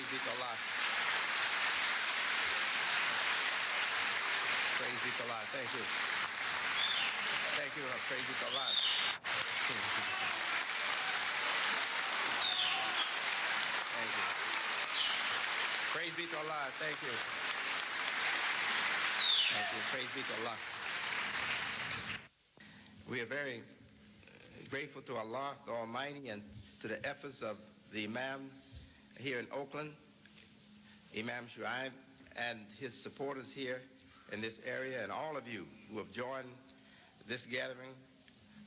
be to Allah. Praise be to Allah. Thank you. Thank you. Praise be to Allah. Thank you. Praise be to Allah. Thank you. Thank you. Praise be to Allah. We are very grateful to Allah, the Almighty, and to the efforts of the Imam here in Oakland, Imam Shuaib, and his supporters here in this area, and all of you who have joined this gathering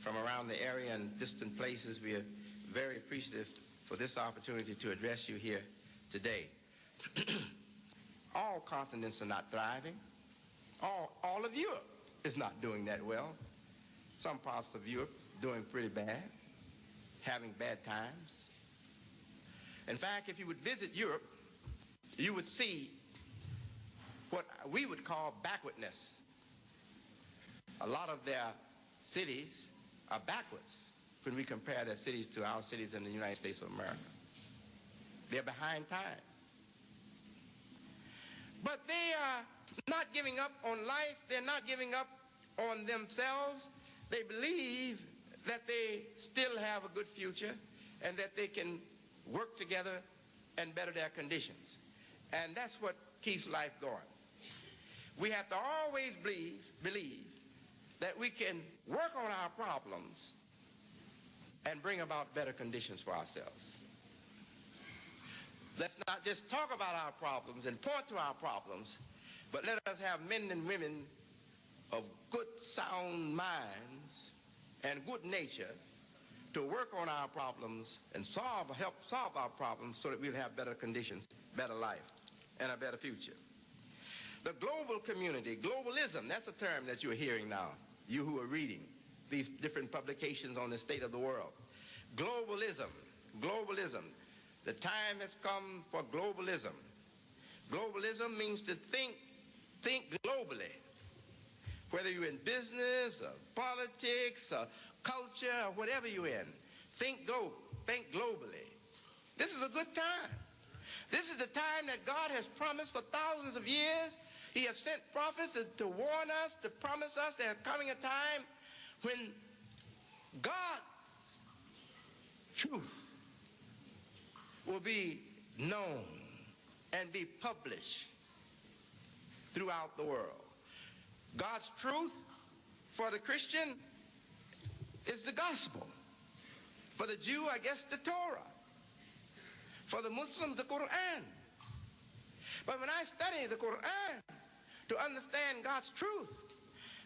from around the area and distant places. We are very appreciative for this opportunity to address you here today. All continents are not thriving. All of Europe is not doing that well. Some parts of Europe doing pretty bad, having bad times. In fact, if you would visit Europe, you would see what we would call backwardness. A lot of their cities are backwards when we compare their cities to our cities in the United States of America. They're behind time. But they are not giving up on life. They're not giving up on themselves. They believe that they still have a good future and that they can work together and better their conditions. And that's what keeps life going. We have to always believe that we can work on our problems and bring about better conditions for ourselves. Let's not just talk about our problems and point to our problems, but let us have men and women of good, sound minds and good nature to work on our problems and help solve our problems so that we'll have better conditions, better life, and a better future. The global community, globalism, that's a term that you're hearing now, you who are reading these different publications on the state of the world. Globalism. The time has come for globalism. Globalism means to think globally. Whether you're in business, or politics, or culture, or whatever you're in, think globally. This is a good time. This is the time that God has promised for thousands of years. He has sent prophets to warn us, to promise us there's coming a time when God's truth will be known and be published throughout the world. God's truth for the Christian is the gospel. For the Jew, I guess, the Torah. For the Muslims, the Quran. But when I study the Quran to understand God's truth,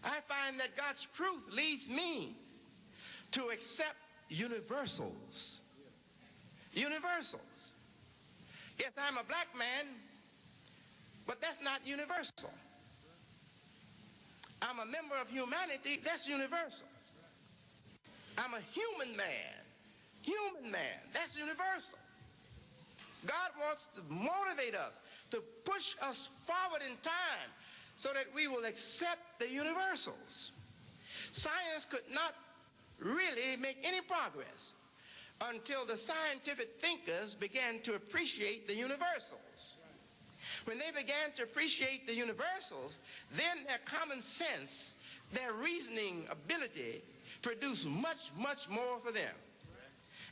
I find that God's truth leads me to accept universals. Universals. Yes, I'm a black man, but that's not universal. I'm a member of humanity, that's universal. I'm a human man, that's universal. God wants to motivate us, to push us forward in time so that we will accept the universals. Science could not really make any progress until the scientific thinkers began to appreciate the universals. When they began to appreciate the universals, then their common sense, their reasoning ability produced much, much more for them.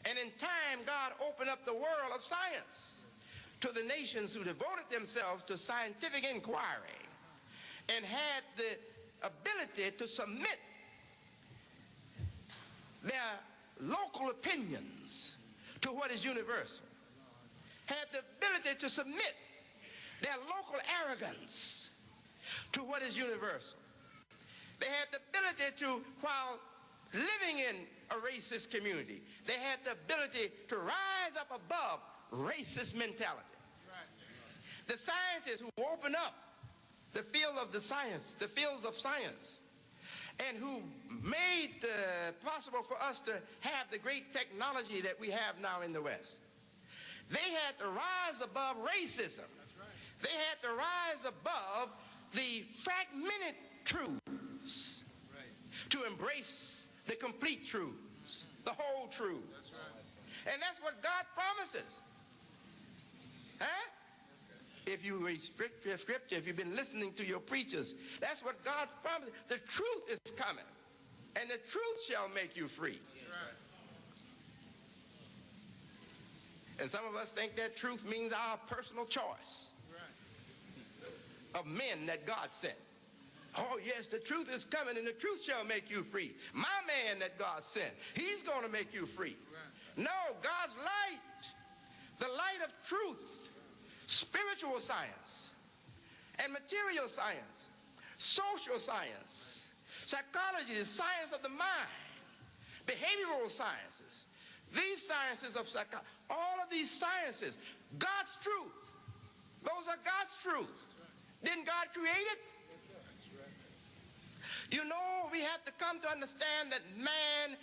And in time, God opened up the world of science to the nations who devoted themselves to scientific inquiry and had the ability to submit their local opinions to what is universal, had the ability to submit their local arrogance to what is universal. They had the ability to, while living in a racist community, they had the ability to rise up above racist mentality. The scientists who opened up the field of the science, the fields of science, and who made possible for us to have the great technology that we have now in the West. They had to rise above racism. They had to rise above the fragmented truths to embrace the complete truths, the whole truth. And that's what God promises. Huh? If you read scripture, if you've been listening to your preachers, that's what God's promise. The truth is coming, and the truth shall make you free. And some of us think that truth means our personal choice of men that God sent. Oh yes, the truth is coming, and the truth shall make you free. My man that God sent, he's going to make you free. No, God's light, the light of truth, spiritual science and material science, social science, psychology, the science of the mind, behavioral sciences, these sciences of psychology, all of these sciences, God's truth. Those are God's truth. Didn't God create it? You know, we have to come to understand that man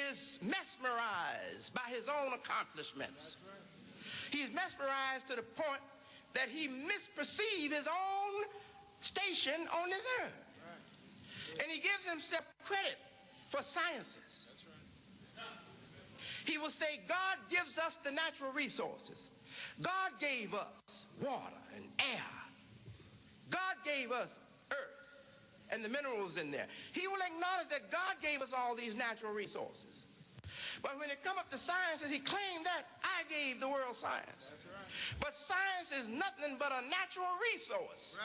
is mesmerized by his own accomplishments. He's mesmerized to the point that he misperceives his own station on this earth. And he gives himself credit for sciences. He will say, God gives us the natural resources. God gave us water and air. God gave us earth and the minerals in there. He will acknowledge that God gave us all these natural resources. But when it comes up to sciences, he claimed that I gave the world science. But science is nothing but a natural resource.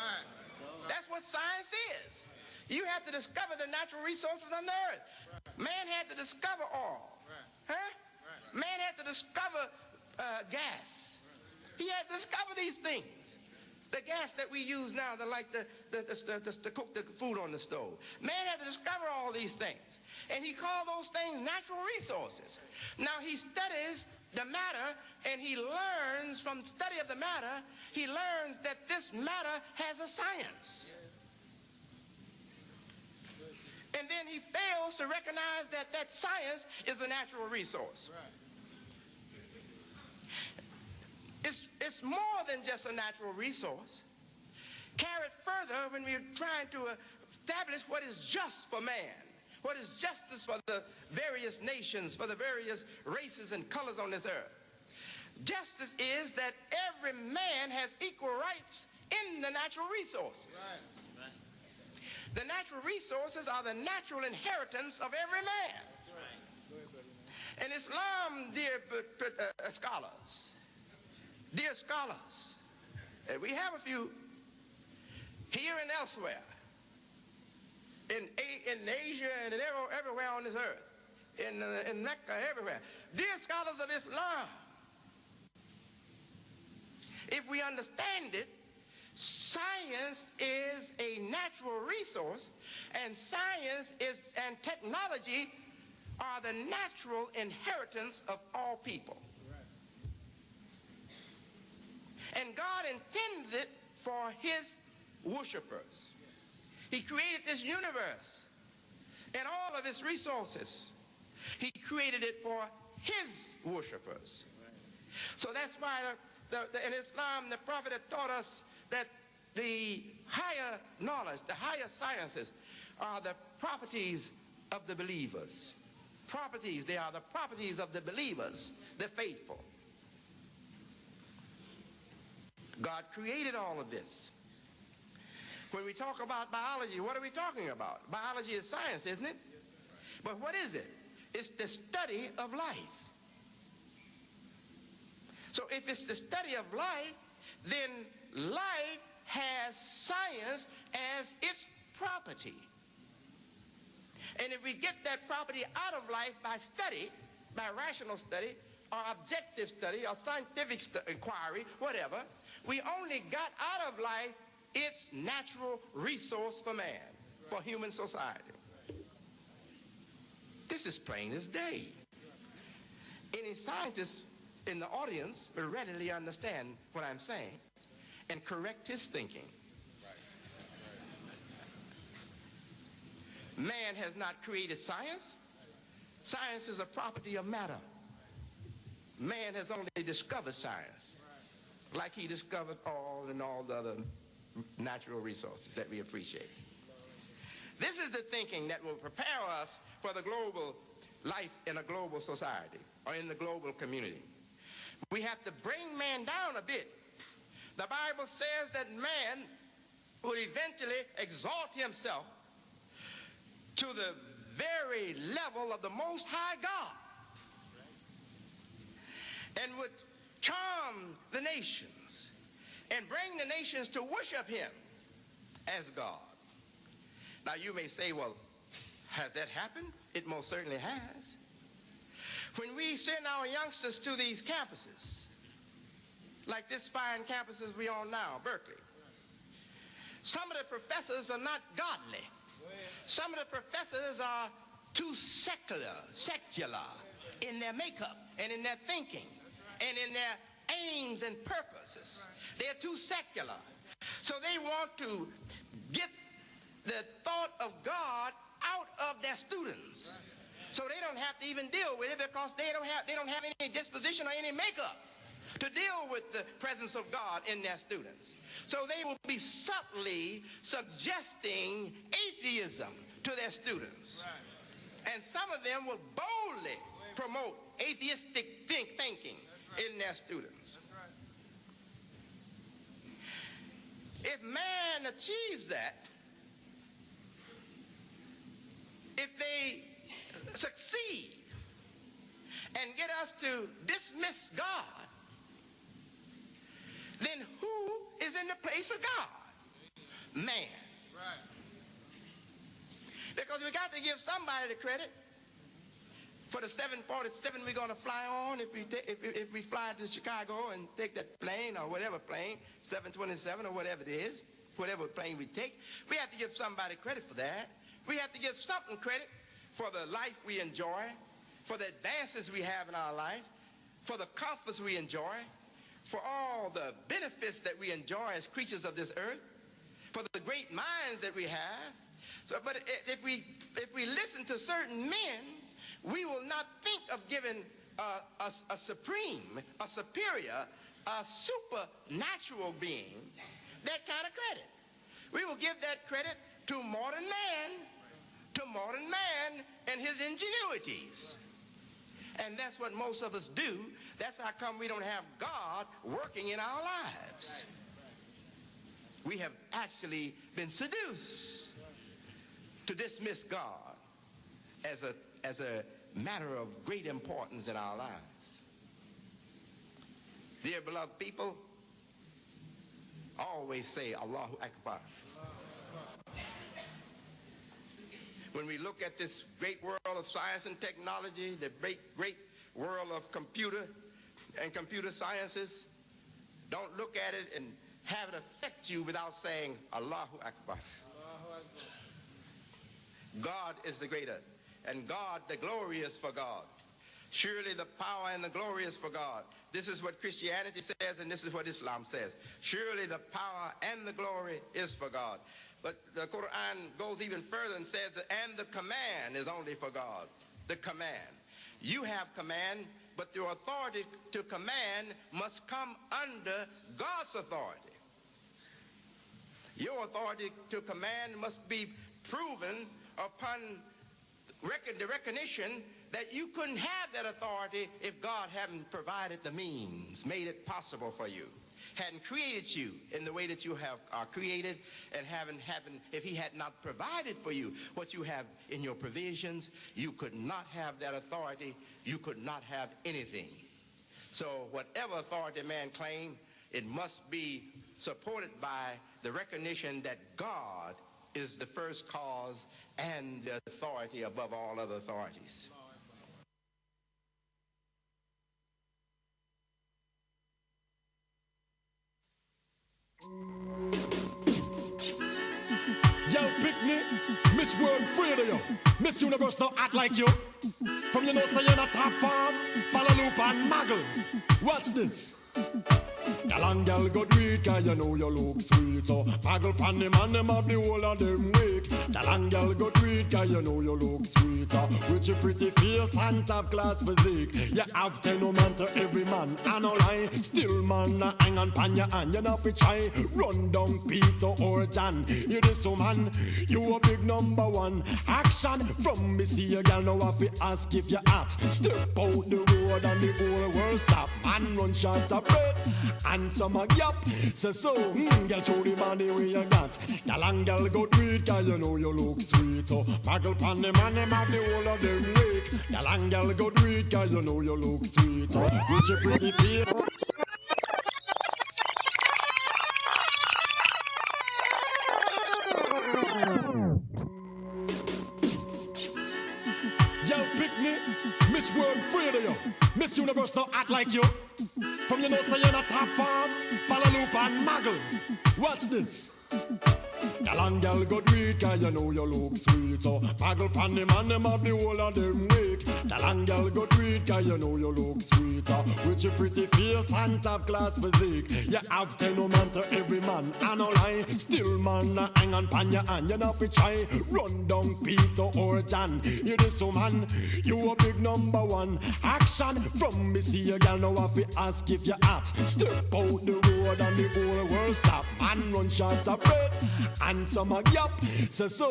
That's what science is. You have to discover the natural resources on the earth. Man had to discover oil. Huh? Man had to discover gas. He had to discover these things. The gas that we use now to cook the food on the stove. Man had to discover all these things. And he called those things natural resources. Now he studies the matter, and he learns from study of the matter, he learns that this matter has a science. And then he fails to recognize that that science is a natural resource. It's more than just a natural resource. Carried further when we're trying to establish what is just for man, what is justice for the various nations, for the various races and colors on this earth. Justice is that every man has equal rights in the natural resources. The natural resources are the natural inheritance of every man. And Islam, dear scholars, and we have a few here and elsewhere, in Asia and everywhere on this earth, in Mecca, everywhere. Dear scholars of Islam, if we understand it, science is a natural resource, and science and technology are the natural inheritance of all people. And God intends it for his worshipers. He created this universe and all of its resources. He created it for his worshipers. So that's why in Islam, the Prophet had taught us that the higher knowledge, the higher sciences are the properties of the believers. Properties, they are the properties of the believers, the faithful. God created all of this. When we talk about biology, what are we talking about? Biology is science, isn't it? But what is it? It's the study of life. So if it's the study of life, then life has science as its property. And if we get that property out of life by study, by rational study, or objective study, or scientific inquiry, whatever, we only got out of life its natural resource for man, for human society. This is plain as day. Any scientist in the audience will readily understand what I'm saying and correct his thinking. Man has not created science. Science is a property of matter. Man has only discovered science, like he discovered oil and all the other natural resources that we appreciate. This is the thinking that will prepare us for the global life in a global society or in the global community. We have to bring man down a bit The Bible says that man would eventually exalt himself to the very level of the Most High God and would charm the nations and bring the nations to worship him as God. Now you may say, well, has that happened? It most certainly has. When we send our youngsters to these campuses, like this fine campuses we're on now, Berkeley, some of the professors are not godly. Some of the professors are too secular in their makeup and in their thinking and in their aims and purposes. They're too secular. So they want to get the thought of God out of their students. So they don't have to even deal with it because they don't have any disposition or any makeup to deal with the presence of God in their students. So they will be subtly suggesting atheism to their students. And some of them will boldly promote atheistic thinking in their students. If man achieves that, if they succeed and get us to dismiss God, then who is in the place of God? Man. Right. Because we got to give somebody the credit for the 747 we're going to fly on. If we fly to Chicago and take that plane or whatever plane, 727 or whatever it is, whatever plane we take, we have to give somebody credit for that. We have to give something credit for the life we enjoy, for the advances we have in our life, for the comforts we enjoy, for all the benefits that we enjoy as creatures of this earth, for the great minds that we have. So, but if we listen to certain men, we will not think of giving a supreme, a superior, a supernatural being that kind of credit. We will give that credit to modern man and his ingenuities. And that's what most of us do. That's how come we don't have God working in our lives. We have actually been seduced to dismiss God as a matter of great importance in our lives. Dear beloved people, always say Allahu Akbar. When we look at this great world of science and technology, the great world of computer and computer sciences, don't look at it and have it affect you without saying Allahu Akbar. God is the greater, and God, the glory is for God. Surely the power and the glory is for God. This is what Christianity says, and this is what Islam says. Surely the power and the glory is for God. But the Quran goes even further and says that, and the command is only for God. The command. You have command, but your authority to command must come under God's authority. Your authority to command must be proven upon the recognition that you couldn't have that authority if God hadn't provided the means, made it possible for you, hadn't created you in the way that you are created, and if he had not provided for you what you have in your provisions, you could not have that authority. You could not have anything. So whatever authority man claims, it must be supported by the recognition that God is the first cause and the authority above all other authorities. Yo, picnic, Miss World Freedom, yo. Miss Universe don't act like you. From you know, say you're not top farm, follow loop and muggle. Watch this. Girl and girl go do it, cause you know you look sweet. So muggle pan them and them have the whole of them weak. The long girl go treat, cause you know you look sweeter. With your pretty face and top class physique, you have 10 woman to every man. I no lie, still man hang on pan your hand. You know fi try run down Peter or John. You this woman, you a big number one. Action from me see a girl now have to ask if you hot. Step out the road and the whole world stop. Man run short of breath and some a gap. Say so, girl show the body where you got. The long girl go treat, cause you know you look sweet. So muggle pan the man, them have the whole of them weak. The long girl go treat, cause you know you look sweet. So with your pretty face. Miss World Radio, Miss Universe don't act like you. From you know say you're not top form, follow loop and muggle. Watch this. The long girl go treat, cause you know you look sweet. So muggle pan the man, them have the whole of them weak. The long girl go treat, cause you know you look sweeter. With your pretty face and top class physique, you have 10 woman to every man. I no lie, still man hang on pan your hand. You know fi try run down Peter or John. You this woman, you a big number one. Action from me see a girl now have to ask if you hot. Step out the road and the whole world stop. Man run short of breath and some a gap. Say so,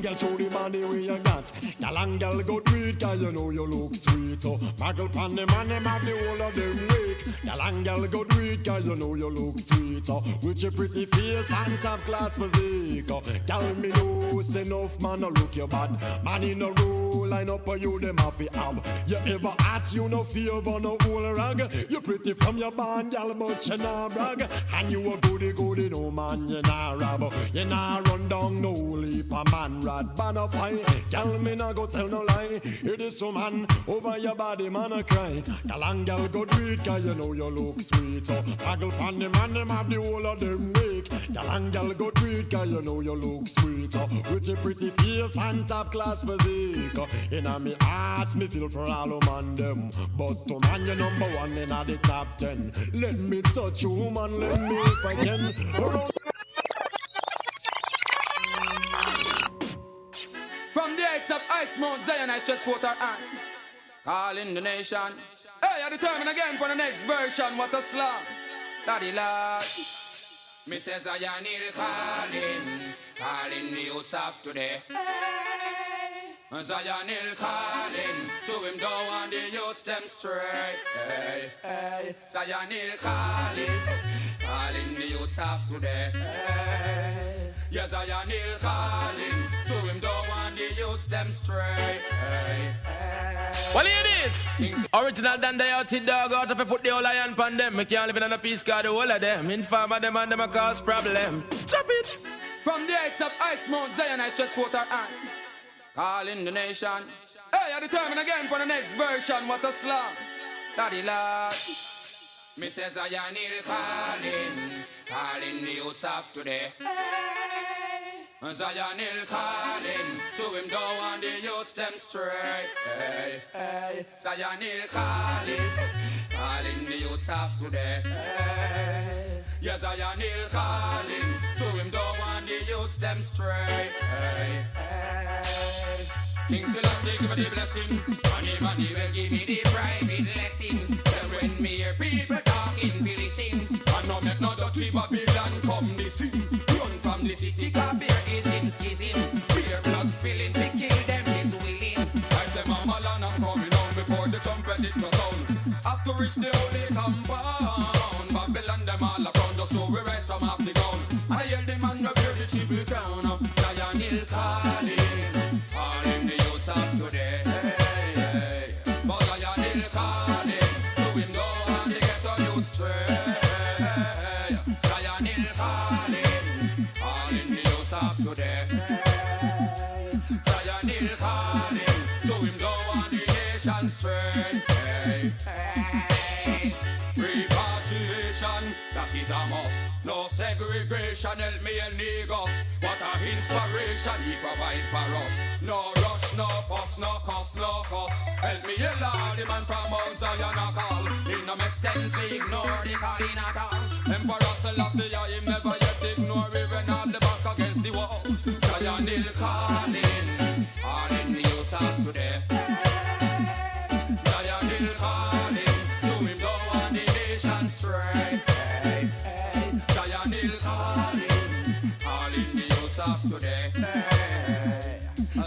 girl show the body where you got. The long girl go treat, cause you know you look sweet. So muggle pan the man, them have the whole of them weak. The long girl go treat, cause you know you look sweet. So with your pretty face and top class physique. Girl me know say enough man no look you bad. Man in a row line up for you them have to have. You ever ask you no fear for no whole rag. You pretty from your band, girl, but you nah brag. And you a goody no man, you nah rob. You nah run down no leap a man rad ban a fight. Girl me nah go tell no lie. It is so man over your body man a cry. The long girl go treat, cause you know you look sweet. So muggle pan the man, them have the whole of them weak. The long girl go treat, cause you know you look sweet. So with your pretty face and top class physique. Inna me heart me feel for all man them. But to man you number one inna the top 10. Let me touch you man, let me if I can. From the heights of Ice Mount Zion, I stretch forth our hand, calling the nation. Hey, I determine again for the next version. What a slam, Daddy Lord. Me says Zion il calling the youths of today. Zion il calling, to him down and the youths them straight. Hey, hey. Zion il calling the youths of today. Hey. Yes, Zion il calling, to him down and the youths them straight. Hey, hey. Well, here it is. Original than they out it dog out if I put the whole iron pan them. Me can't live in a peace cause the whole of them. Informer them and them a cause problem. Chop it. From the heights of Ice Mount Zion, I stretch forth our hand, calling the nation. Hey, I determine again for the next version. What a slam, Daddy Lord. Me says Zion il calling the youths of today. Zion il calling, to him down and the youths them straight. Hey, hey. Zion il calling the youths of today. Hey. Yes, Zion il calling, to him down and the youths them straight. Hey, hey. King Selassie give me the blessing, and even he will give me the private lesson. So when me hear people talking, feel listen, and no make no dirty Babylon come the scene. Run from the city, cause beer is him schism. Beer blood spilling, to kill them is willing. I say mama land, I'm coming on before the trumpet it goes on. Have to reach the holy compound. Babylon them all around us, so we rise from off the ground. I hear the man who wear the triple crown. Zion il calling the youths of today. Hey, hey. But Zion il calling, to him go and they get the youth straight. Hey, Zion il calling the youths of today. Hey, Zion il calling, to him go and the nation straight. Hey, hey. Repatriation, that is a must. No segregation, help me and Negos. What a inspiration he provide for us. No rush, no fuss, no cost, no cost. Help me a Lord, the man from Mount Zion a call. It no make sense, he ignore the calling at all. Emperor Selassie, him never yet ignore even all the back against the wall. Zion Hill calling, calling the youth of today. Zion Hill calling, to him go on the nation straight. Hey, hey. Zion Hill calling, calling the youth of today. Hey.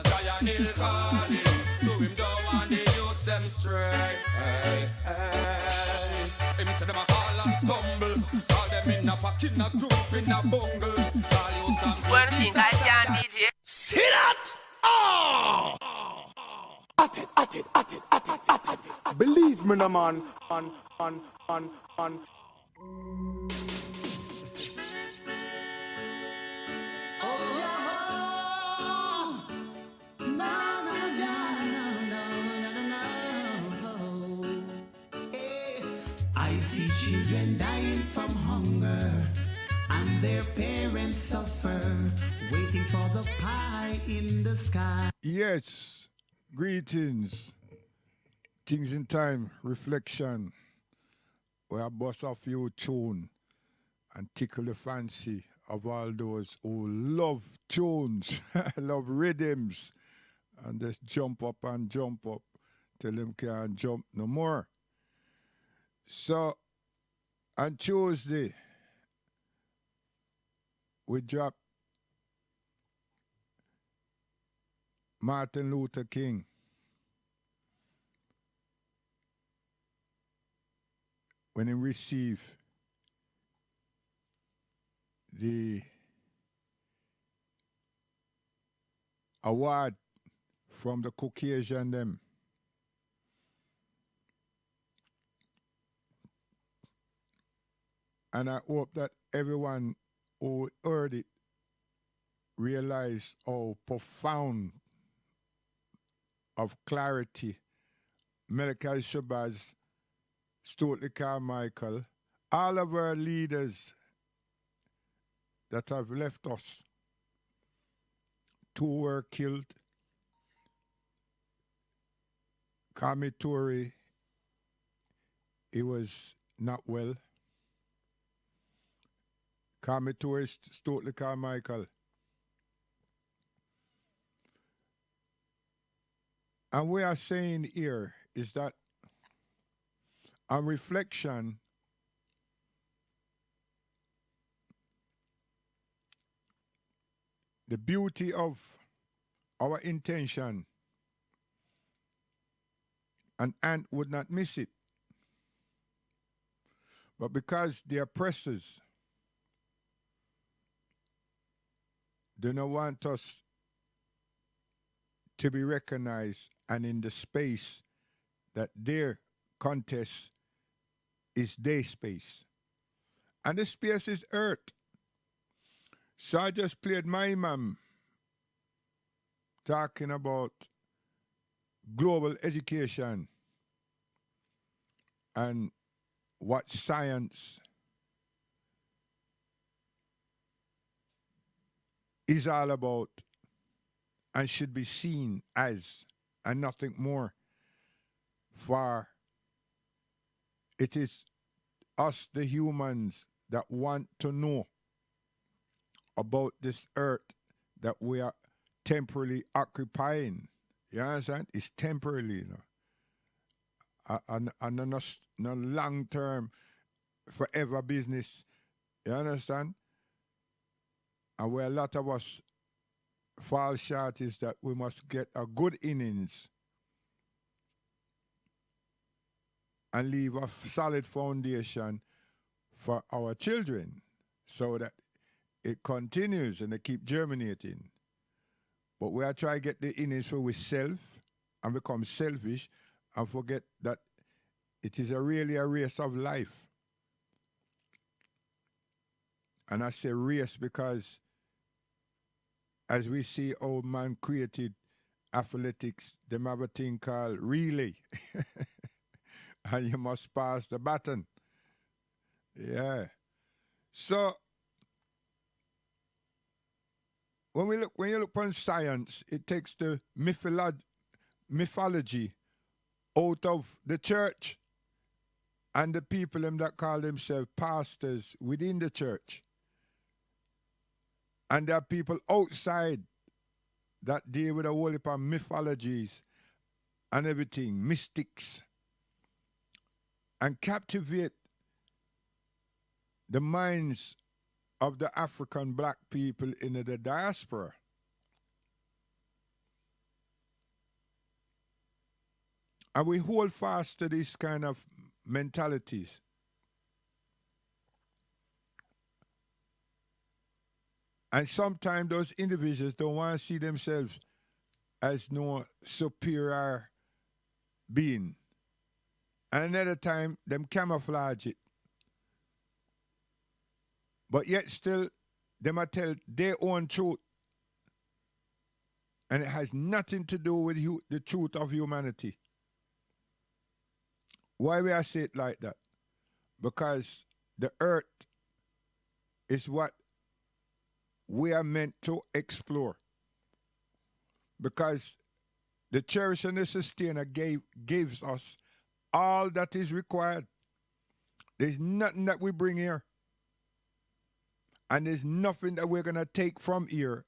Zion Hill calling, to him go on the youth them straight. Hey, hey. Him say them a fall and stumble, all them in a pack, in a group, in a bungle. All you some Well, think I can DJ. See that? Oh! At it. Believe me, no man. On. I see children dying from hunger, and their parents suffer, waiting for the pie in the sky. Yes, greetings. Things in time, reflection. Where I bust a few tune and tickle the fancy of all those who love tunes, love rhythms, and just jump up till them can't jump no more. So, on Tuesday, we drop Martin Luther King. When he received the award from the Caucasian them. And I hope that everyone who heard it realized how profound of clarity Malachi Shabazz, Stokely Carmichael, all of our leaders that have left us. 2 were killed. Kwame Ture, he was not well. Kwame Ture, Stokely Carmichael. And what we are saying here is that on reflection, the beauty of our intention, an ant would not miss it. But because the oppressors do not want us to be recognized and in the space that their contest is their space. And the space is earth. So I just played my imam talking about global education and what science is all about and should be seen as and nothing more. For it is us, the humans, that want to know about this earth that we are temporarily occupying. You understand? It's temporarily, you know. And no long-term, forever business. You understand? And where a lot of us fall short is that we must get a good innings and leave a solid foundation for our children so that it continues and they keep germinating. But we are trying to get the innings for ourselves and become selfish and forget that it is really a race of life. And I say race because as we see how man created athletics, them have a thing called relay. And you must pass the baton. Yeah. So when you look on science, it takes the mythology out of the church and the people them that call themselves pastors within the church. And there are people outside that deal with a whole heap of mythologies and everything, mystics, and captivate the minds of the African black people in the diaspora. And we hold fast to these kind of mentalities. And sometimes those individuals don't want to see themselves as no superior being. And another time, them camouflage it. But yet still, them a tell their own truth. And it has nothing to do with the truth of humanity. Why will I say it like that? Because the earth is what we are meant to explore. Because the cherish and the sustainer gives us all that is required. There's nothing that we bring here. And there's nothing that we're going to take from here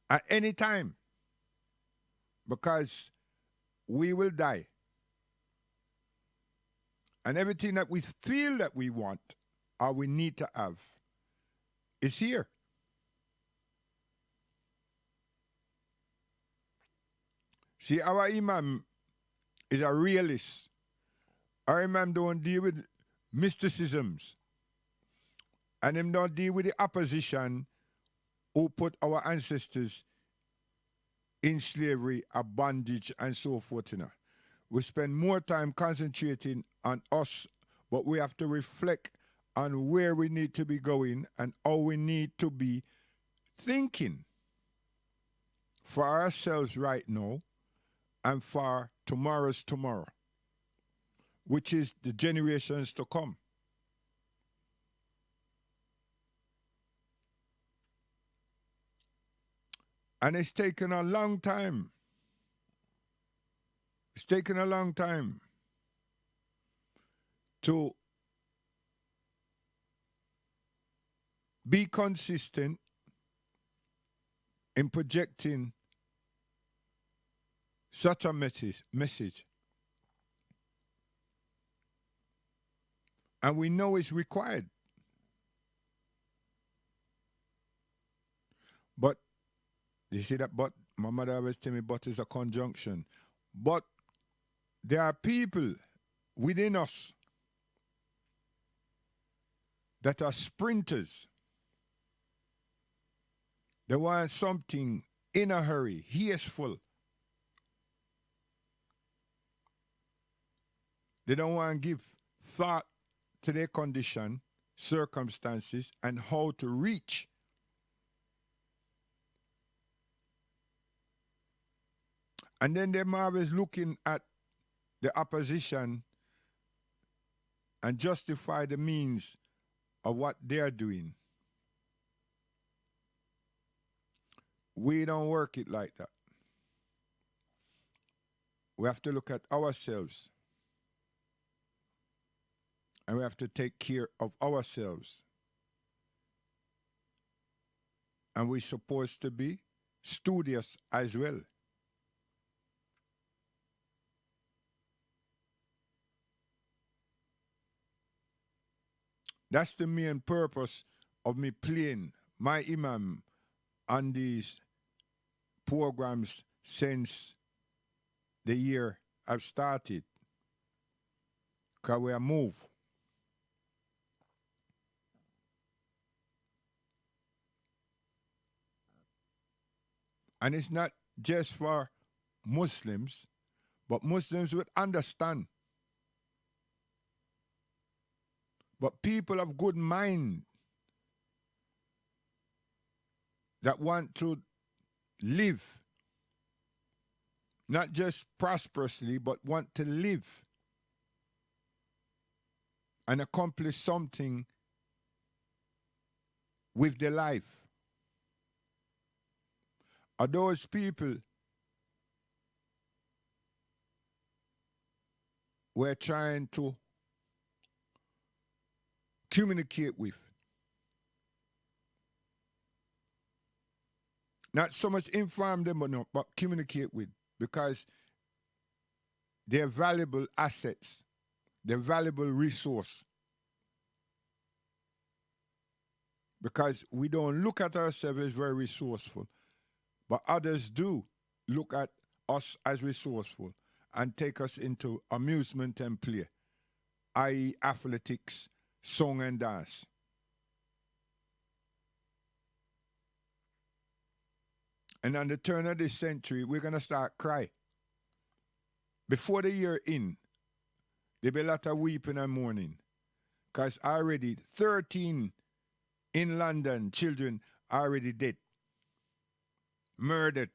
at any time. Because we will die. And everything that we feel that we want or we need to have is here. See, our Imam is a realist. Our Imam don't deal with mysticisms. And him don't deal with the opposition who put our ancestors in slavery, a bondage, and so forth. You know. We spend more time concentrating on us, but we have to reflect on where we need to be going and how we need to be thinking for ourselves right now and for tomorrow's tomorrow, which is the generations to come. And it's taken a long time. It's taken a long time to be consistent in projecting such a message. And we know it's required. But, you see that but? My mother always tell me but is a conjunction. But there are people within us that are sprinters. They want something in a hurry, hasteful. They don't want to give thought to their condition, circumstances, and how to reach. And then they're always looking at the opposition and justify the means of what they're doing. We don't work it like that. We have to look at ourselves. And we have to take care of ourselves. And we're supposed to be studious as well. That's the main purpose of me playing my Imam on these programs since the year I've started. Because we are moved. And it's not just for Muslims, but Muslims would understand. But people of good mind that want to live, not just prosperously, but want to live and accomplish something with their life, are those people we're trying to communicate with. Not so much inform them, but, no, but communicate with, because they're valuable assets. They're valuable resource. Because we don't look at ourselves as very resourceful, but others do look at us as resourceful and take us into amusement and play, i.e. athletics, song and dance. And on the turn of this century, we're going to start cry. Before the year in, there'll be a lot of weeping and mourning. Because already 13 in London children are already dead. Murdered.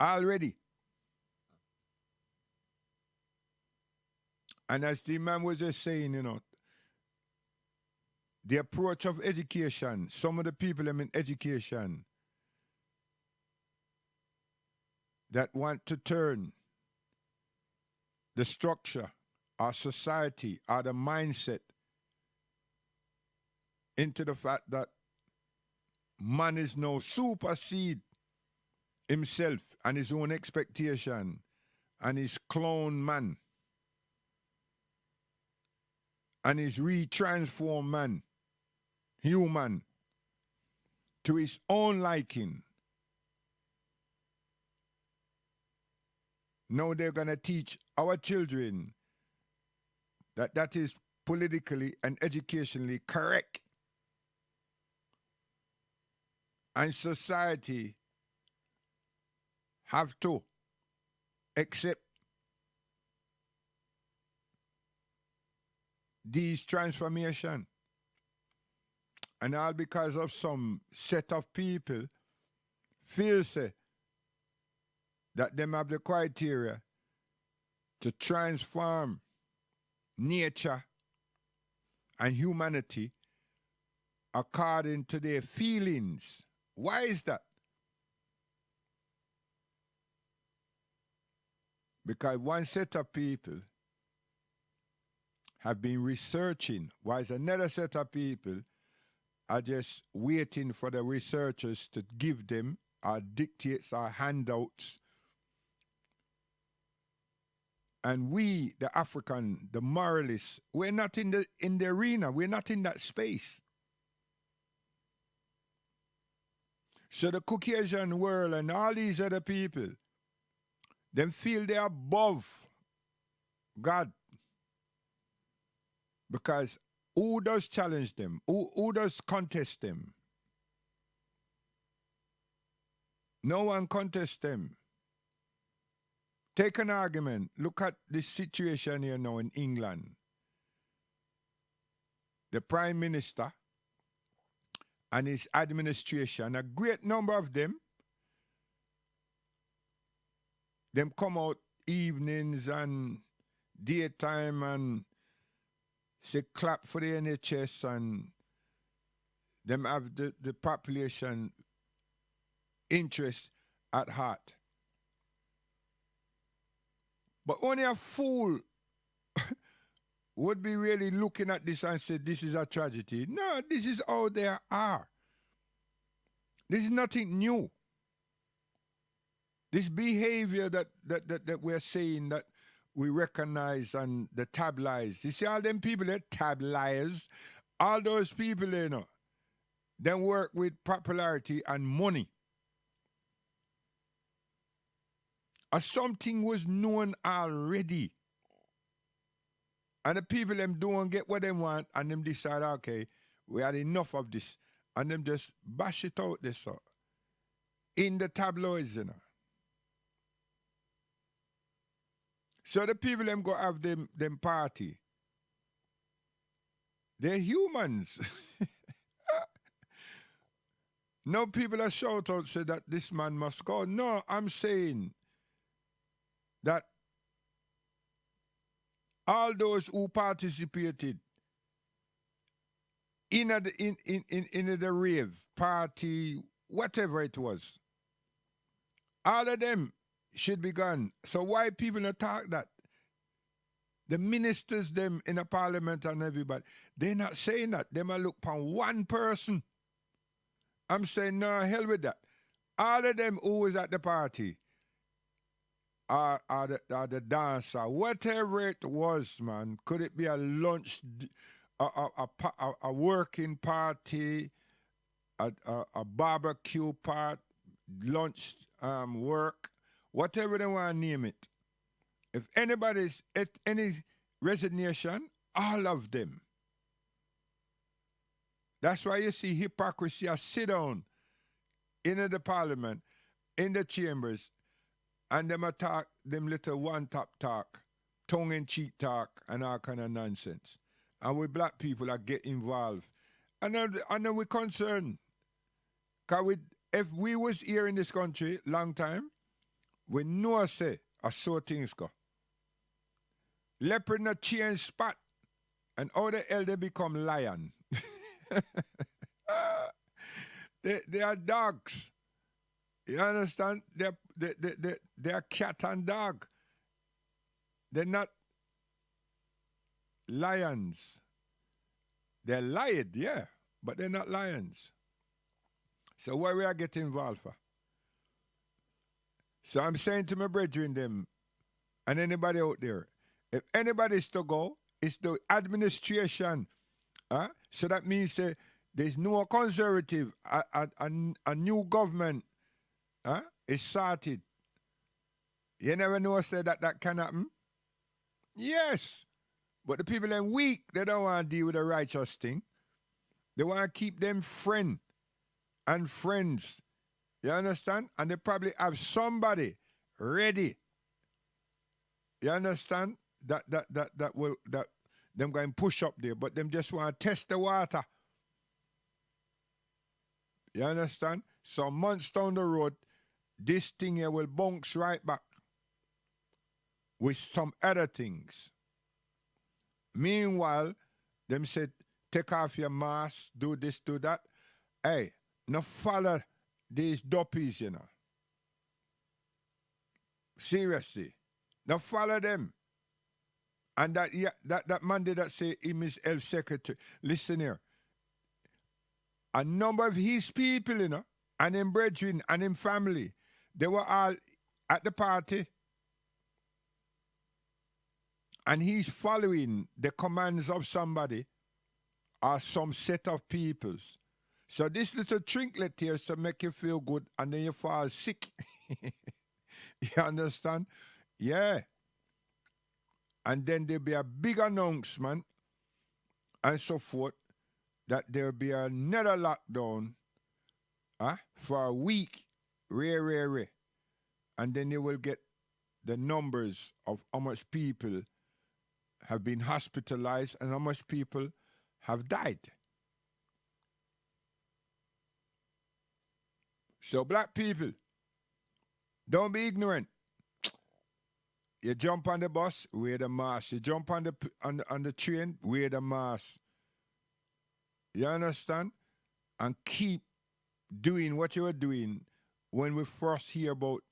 Already. And as the man was just saying, you know, the approach of education, some of the people in education that want to turn the structure, our society, or the mindset into the fact that man is now supersede himself and his own expectation and his clone man and his retransformed man, human, to his own liking. Now they're going to teach our children that that is politically and educationally correct. And society have to accept these transformation. And all because of some set of people feel say that them have the criteria to transform nature and humanity according to their feelings. Why is that? Because one set of people have been researching, whilst another set of people are just waiting for the researchers to give them our dictates, our handouts. And we, the African, the moralists, we're not in the arena. We're not in that space. So the Caucasian world and all these other people, them feel they're above God. Because who does challenge them? Who does contest them? No one contests them. Take an argument. Look at this situation here now in England. The Prime Minister and his administration, a great number of them come out evenings and daytime and say clap for the NHS, and them have the population interest at heart. But only a fool would be really looking at this and say, this is a tragedy. No, this is how they are. This is nothing new. This behavior that we're saying that we recognize and the tabloids. You see all them people that tabloids, all those people, you know, they work with popularity and money. As something was known already. And the people them don't get what they want and them decide, okay, we had enough of this. And them just bash it out this in the tabloids, you know. So the people them go have them party. They're humans. No people that shout out say that this man must go. No, I'm saying that all those who participated in the rave, party, whatever it was, all of them should be gone. So why people not talk that? The ministers, them in the parliament and everybody, they're not saying that. They might look upon one person. I'm saying, no, hell with that. All of them who was at the party are the dancer, whatever it was, man. Could it be a lunch, a working party, a barbecue part, lunch work, whatever they want to name it. If anybody's at any resignation, all of them. That's why you see hypocrisy sit down in the parliament, in the chambers, and them attack them little one-top talk, tongue-in-cheek talk, and all kind of nonsense. And we black people that get involved. And then we're concerned. Because if we was here in this country long time, we know say, I saw things go. Leopard not change spot. And how the hell they become lion? They are dogs. You understand? They're cat and dog. They're not lions. They're lion, yeah, but they're not lions. So why we are getting involved for? So I'm saying to my brethren them and anybody out there, if anybody's to go, it's the administration. So that means there's no conservative. A new government is started. You never know say that can happen. Yes. But the people are weak. They don't want to deal with the righteous thing. They want to keep them friend and friends. You understand? And they probably have somebody ready. You understand? That them going push up there, but them just want to test the water. You understand? So months down the road, this thing here will bounce right back with some other things. Meanwhile, them said, take off your mask, do this, do that. Hey, no follow these doppies, you know. Seriously. No follow them. And that man did that say him is health secretary. Listen here. A number of his people, you know, and him brethren and him family, they were all at the party. And he's following the commands of somebody or some set of peoples. So this little trinket here to make you feel good and then you fall sick. You understand? Yeah. And then there'll be a big announcement and so forth that there'll be another lockdown for a week. Rare. And then you will get the numbers of how much people have been hospitalized and how much people have died. So black people, don't be ignorant. You jump on the bus, wear the mask. You jump on the train, wear the mask. You understand? And keep doing what you were doing when we first hear about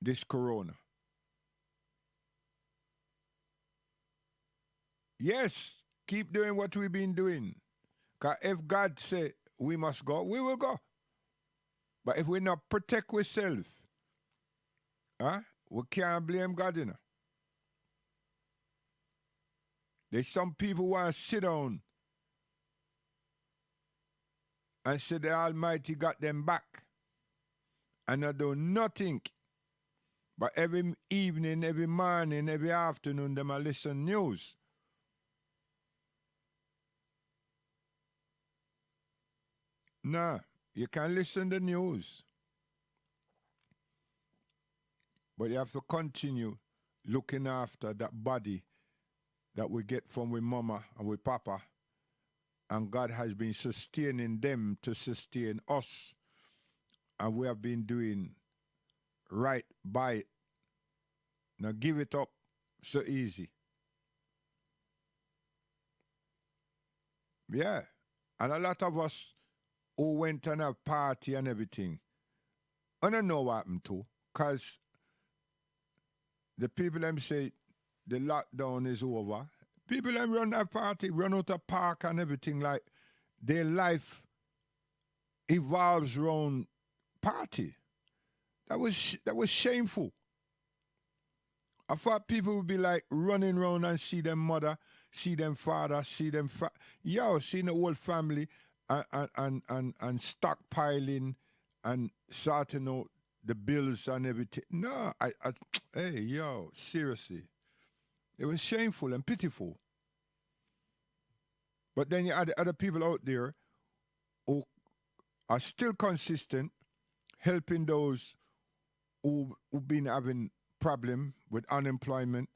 this corona. Yes, keep doing what we've been doing. Because if God say we must go, we will go. But if we not protect ourselves, we can't blame God, you know. There's some people who want to sit down and say the Almighty got them back and not do nothing. But every evening, every morning, every afternoon, them a listen news. Nah, you can listen to the news. But you have to continue looking after that body that we get from with mama and with papa. And God has been sustaining them to sustain us. And we have been doing right by it. Now give it up so easy. Yeah. And a lot of us who went and have party and everything, I don't know what happened to. Because the people them say the lockdown is over, people them run that party, run out of park and everything, like their life evolves around party. That was shameful. I thought people would be like running around and see them mother, see them father, see them seeing the whole family and stockpiling and sorting out the bills and everything. No, hey, yo, seriously. It was shameful and pitiful. But then you had the other people out there who are still consistent, helping those who've been having problem with unemployment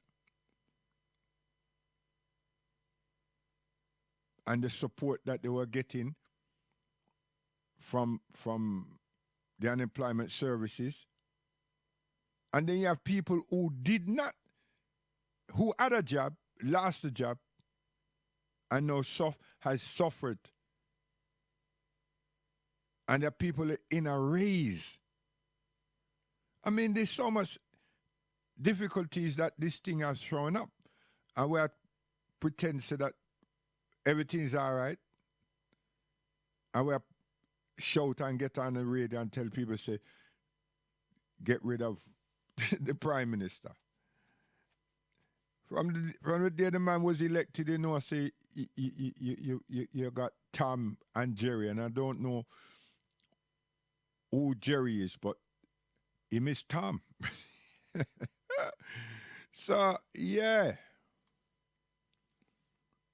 and the support that they were getting from the unemployment services. And then you have people who who had a job, lost a job, and now has suffered. And there are people in a raise. I mean, there's so much difficulties that this thing has thrown up. And we are pretend so that everything's all right. And we are shout and get on the radio and tell people, say, get rid of the Prime Minister. From the day the man was elected, say, you got Tom and Jerry, and I don't know who Jerry is, but he missed Tom. So, yeah.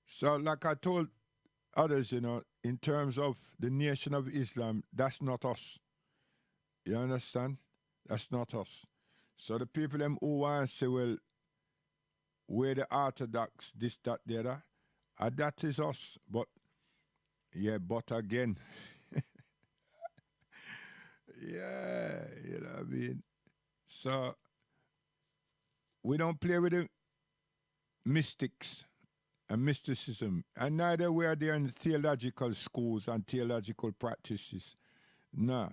So, like I told others, in terms of the Nation of Islam, that's not us. You understand? That's not us. So the people them who want to say, well, we're the Orthodox, this, that, the other, that is us. But, yeah, but again, yeah, you know what I mean? So, we don't play with the mystics and mysticism, and neither we are there in theological schools and theological practices. Nah.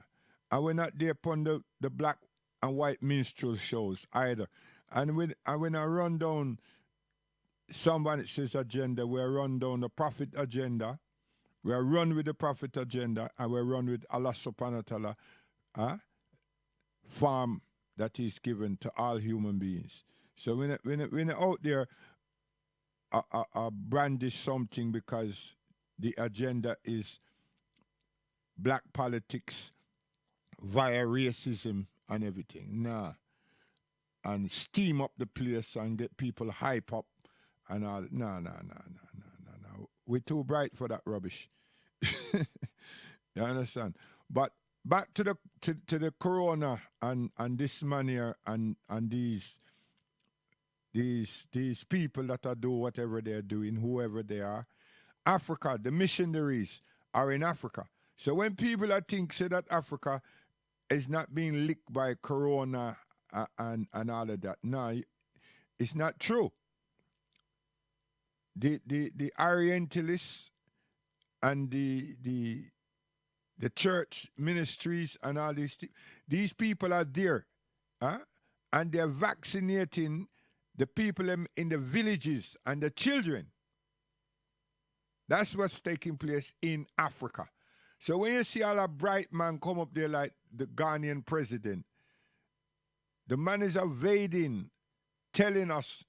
And we're not there upon the black and white minstrel shows either. And when I run down someone else's agenda, we run down the prophet agenda, we run with the prophet agenda, and we run with Allah subhanahu wa ta'ala farm that is given to all human beings. So when you're out there, brandish something because the agenda is black politics via racism and everything. Nah. And steam up the place and get people hype up and all. No. We're too bright for that rubbish. You understand? But back to the corona and this man here and these people that are doing whatever they're doing, whoever they are. Africa, the missionaries are in Africa. So when people say that Africa is not being licked by corona and all of that, no, it's not true. The Orientalists and the church ministries and all these people are there, and they're vaccinating the people in the villages and the children. That's what's taking place in Africa. So when you see all a bright man come up there like the Ghanaian president, the man is evading, telling us,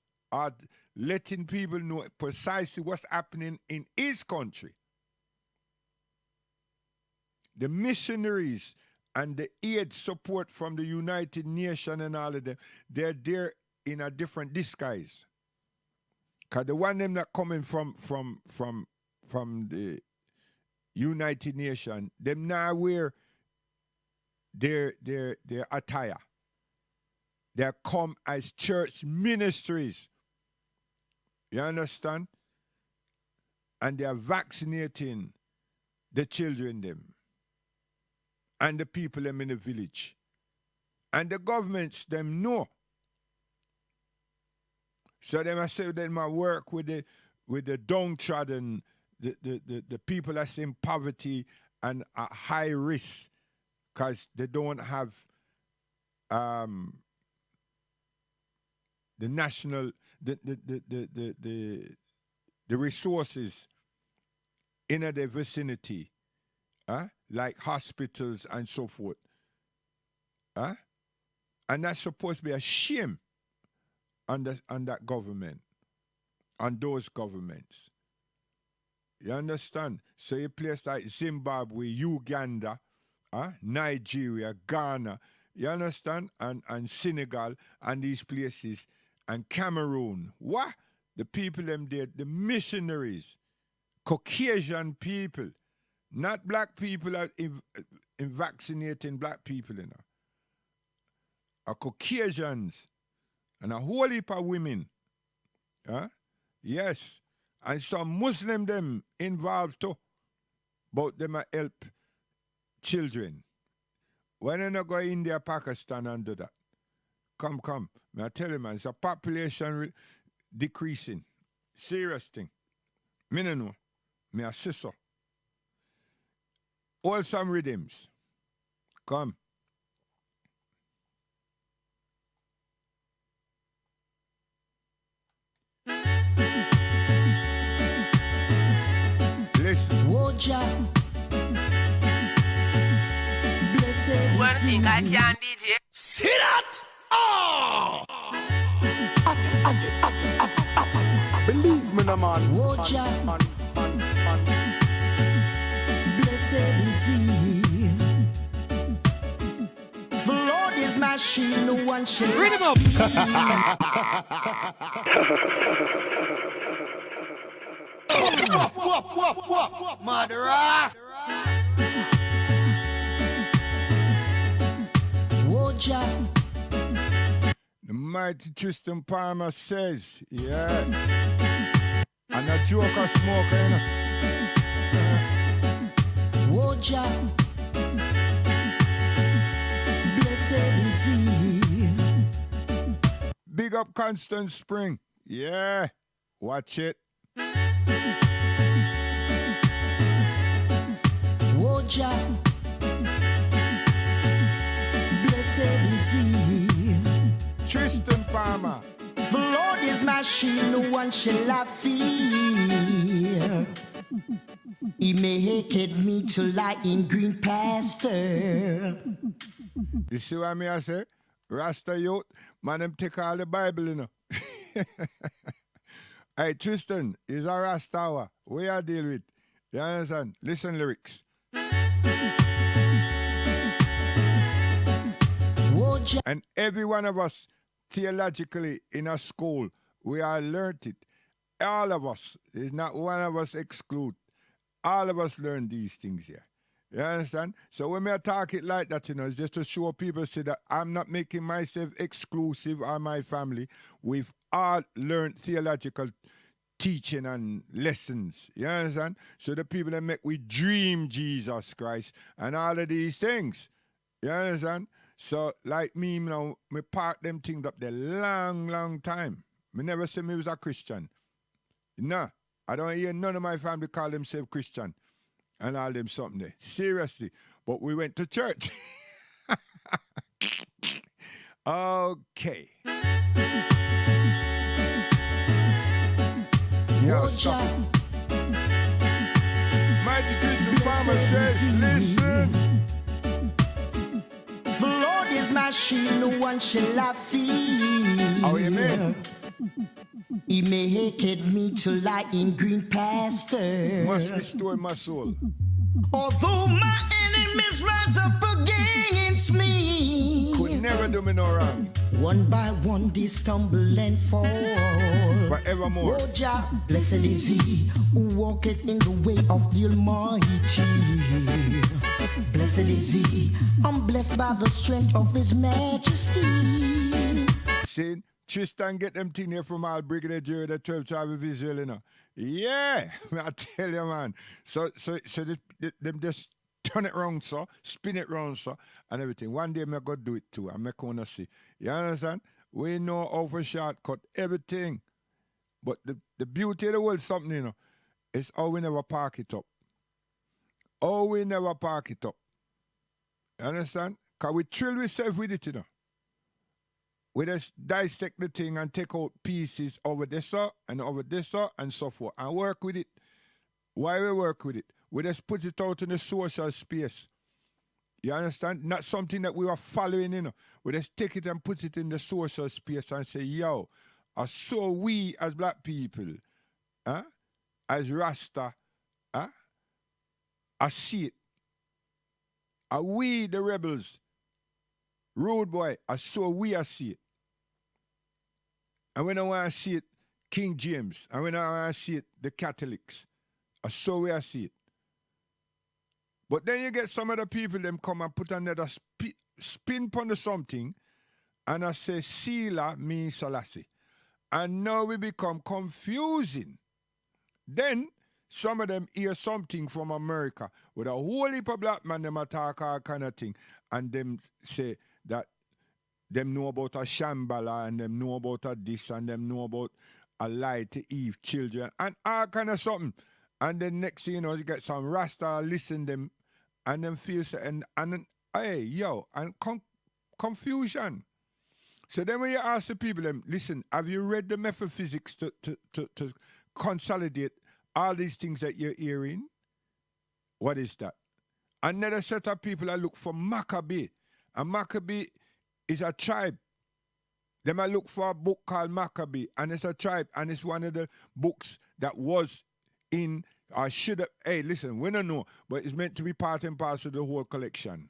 letting people know precisely what's happening in his country. The missionaries and the aid support from the United Nations and all of them, they're there in a different disguise. Because the one them that coming from the United Nations, them now wear their attire. They come as church ministries. You understand? And they are vaccinating the children them and the people them in the village. And the governments them know. So they must say they must work with the downtrodden, the people that's in poverty and at high risk, because they don't have the national, the resources in the vicinity, like hospitals and so forth. And that's supposed to be a shame on that government, on those governments. You understand? So a place like Zimbabwe, Uganda, Nigeria, Ghana, you understand? And Senegal and these places, and Cameroon. What? The people them there, the missionaries, Caucasian people, not black people are in vaccinating black people, you know. Are Caucasians and a whole heap of women. Yes. And some Muslim them involved too. But them a help children. When they not go India, Pakistan and do that. Come. I tell you, man, it's a population decreasing. Serious thing. Me no know. Me a see so. All some rhythms. Come. Listen. Woja. Blessed One is thing I he. can DJ. See that? Oh! Believe me, no man. Woja. Blessed is he. The Lord is my shield, no one shall Read him up. Murderers. Woja. The mighty Tristan Palmer says, yeah. And a joker smoker, you know. Woja. Blessed is he. Big up Constant Spring. Yeah. Watch it. Woja. Blessed is he. Tristan Palmer. The Lord is my shield, no one shall I fear. He maketh me to lie in green pasture. You see what I say? Rasta youth, man, them take all the Bible, you know. Hey, Tristan, is a Rasta hour. What you deal with? You understand? Listen lyrics. Woja. And every one of us, theologically, in a school, we are learnt it. All of us. There's not one of us exclude. All of us learn these things here. You understand? So when I talk it like that, you know, it's just to show people say that I'm not making myself exclusive or my family. We've all learned theological teaching and lessons. You understand? So the people that make we dream Jesus Christ and all of these things. You understand? So like me, you know, me park them things up there long time. Me never say me was a Christian. No, I don't hear none of my family call themselves Christian. And all them something there. Seriously. But we went to church. Okay. Yo, stop it. Mighty Christian Palmer says, listen. The Lord is my shield, no one shall I fear. Oh, you mean? He maketh me to lie in green pasture. Must restore my soul. Although my enemies rise up against me, Could never do me no wrong. one by one they stumble and fall. Forevermore. Oh Jah, blessed is he who walketh in the way of the Almighty. Blessed is he, I'm blessed by the strength of his majesty. See, Tristan get them thing here from all Brigadier Jerry, the 12 tribe of Israel, you know. Yeah, I tell you, man. So them just turn it round, so, spin it round, so, and everything. One day, I'm going to do it too. I'm going to see. You understand? We know how to shortcut everything. But the beauty of the world, something, you know, is how we never park it up. How we never park it up. You understand? Because we thrill ourselves with it, you know. we just dissect the thing and take out pieces over this and over this and so forth and work with it. Why we work with it? We just put it out in the social space. You understand? Not something that we are following, you know. We just take it and put it in the social space and say, yo, so we as black people, as Rasta, I see it. Are we the rebels? Rude boy, so we see it. And when I want to see it, King James. And when I want to see it, the Catholics. So we see it. But then you get some other people, them come and put another spin upon the something, and I say, Sila means Selassie. And now we become confusing. Then some of them hear something from America with a whole heap of black man, them attack all kind of thing, and them say that them know about a Shambhala, and them know about a this, and them know about a lie to Eve children, and all kind of something. And then next thing you know, you get some Rasta listen them, and them feel, and hey, yo, and confusion. So then when you ask the people, them, listen, have you read the metaphysics to consolidate all these things that you're hearing? What is that? Another set of people that look for Maccabee. And Maccabee is a tribe. They might look for a book called Maccabee, and it's a tribe, and it's one of the books that was in, or should have, hey, listen, we don't know, but it's meant to be part and parcel of the whole collection.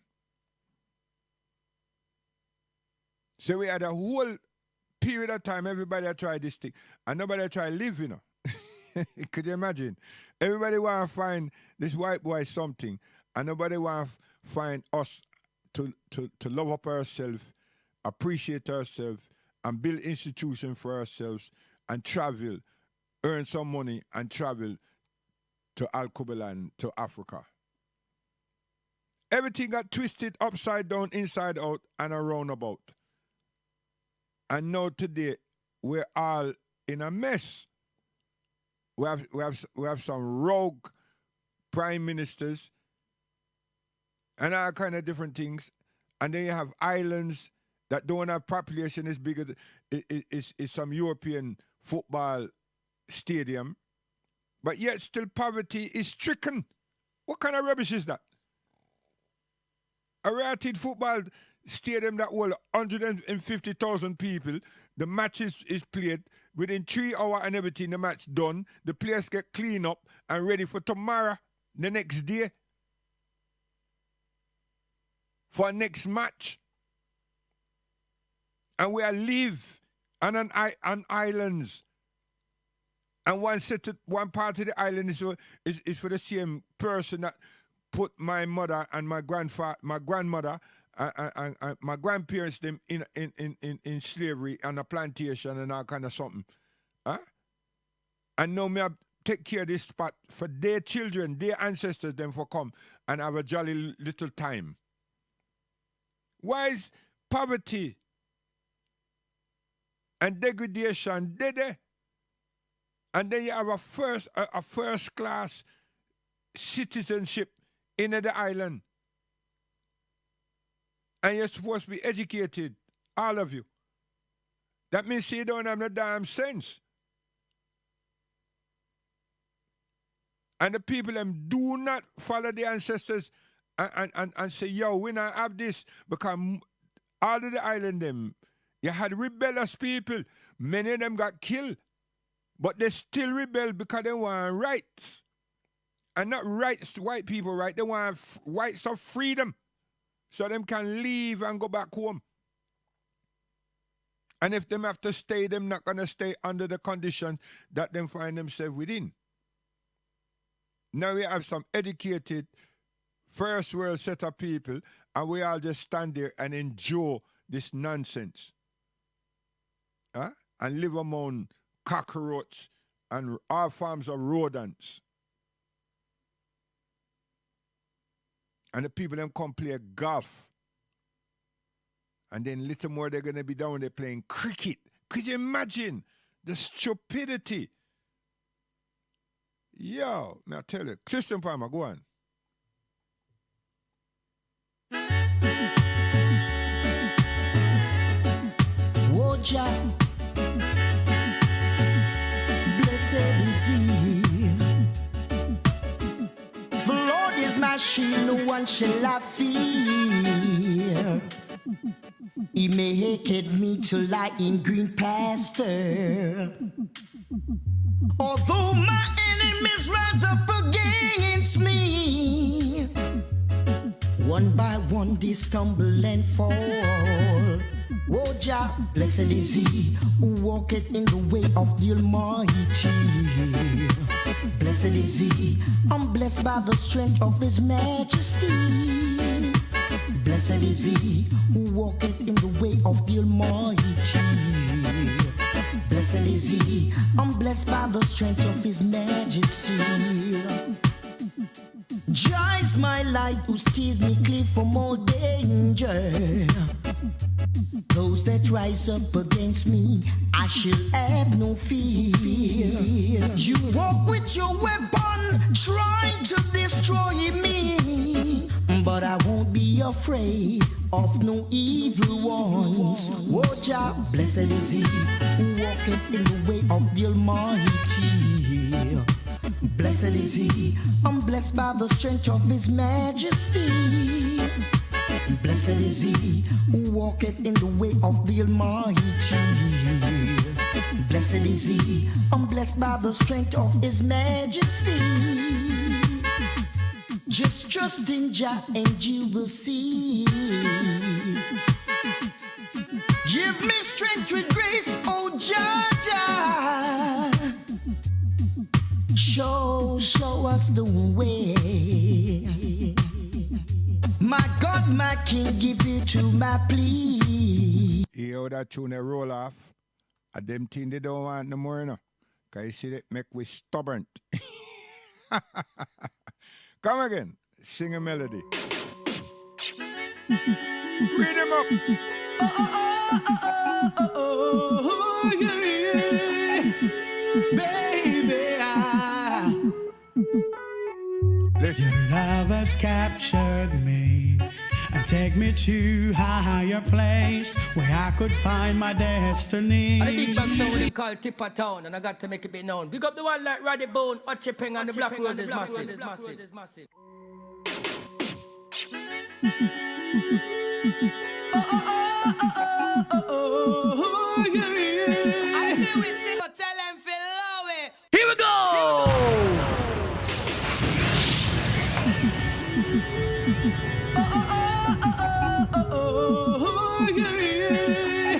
So we had a whole period of time, everybody tried this thing, and nobody tried live, you know. Could you imagine? Everybody want to find this white boy something, and nobody want to find us to love up ourselves, appreciate ourselves, and build institutions for ourselves, and travel, earn some money, and travel to Al-Kubelan, to Africa. Everything got twisted upside down, inside out, and around about. And now today, we're all in a mess. We have some rogue prime ministers and all kind of different things. And then you have islands that don't have population as big as is some European football stadium. But yet still poverty is stricken. What kind of rubbish is that? A rated football stadium that holds 150,000 people, the match is played, within 3 hours and everything, the match done, the players get cleaned up and ready for tomorrow, the next day, for next match. And we are live on islands. And one part of the island is for the same person that put my mother and my grandmother and my grandparents them in slavery on a plantation and all kind of something. Huh? And now me I take care of this spot for their children, their ancestors, them for come and have a jolly little time. Why is poverty and degradation there? And then you have a first class citizenship in the island. And you're supposed to be educated, all of you. That means you don't have no damn sense. And the people them do not follow the ancestors and say, yo, we not have this, because all of the island them, you had rebellious people. Many of them got killed. But they still rebel because they want rights. And not rights, white people, right? They want rights of freedom. So them can leave and go back home. And if them have to stay, them not going to stay under the conditions that them find themselves within. Now we have some educated, first world set of people, and we all just stand there and enjoy this nonsense. Huh? And live among cockroaches and all forms of rodents. And the people them come play golf. And then little more they're going to be down there playing cricket. Could you imagine the stupidity? Yo, may I tell you, Christian Palmer, go on. Jah, blessed is He. The Lord is my shield, no one shall I fear. He maketh me to lie in green pasture. Although my enemies rise up against me, one by one they stumble and fall. Oh Jah, blessed is He who walketh in the way of the Almighty. Blessed is He, I'm blessed by the strength of His majesty. Blessed is He who walketh in the way of the Almighty. Blessed is He, I'm blessed by the strength of His majesty. Jah is my light who steers me clear from all danger. Those that rise up against me, I shall have no fear. You walk with your weapon, trying to destroy me, but I won't be afraid of no evil ones. Oh Jah, blessed is He who walketh in the way of the Almighty. Blessed is He, I'm blessed by the strength of His majesty. Blessed is He who walketh in the way of the Almighty. Blessed is He, I'm blessed by the strength of His majesty. Just trust in Jah and you will see. Give me strength with grace, oh Jah, Jah. Show us the way. My God, my King, give it to my plea. You hear that tune they roll off? And them thing they don't want no more, you know. Because you see that make we stubborn. Come again. Sing a melody. Read them up. Oh, yeah. Baby, Listen. your love has captured me and take me to a higher place where I could find my destiny. And the big bang sound they call Tipper Town, and I got to make it be known. Big up the one like Roddy Bone, Ochi Peng, and the Black Roses massive. Oh, yeah. I feel we sing, but tell them feel low. Here we go! Oh, yeah.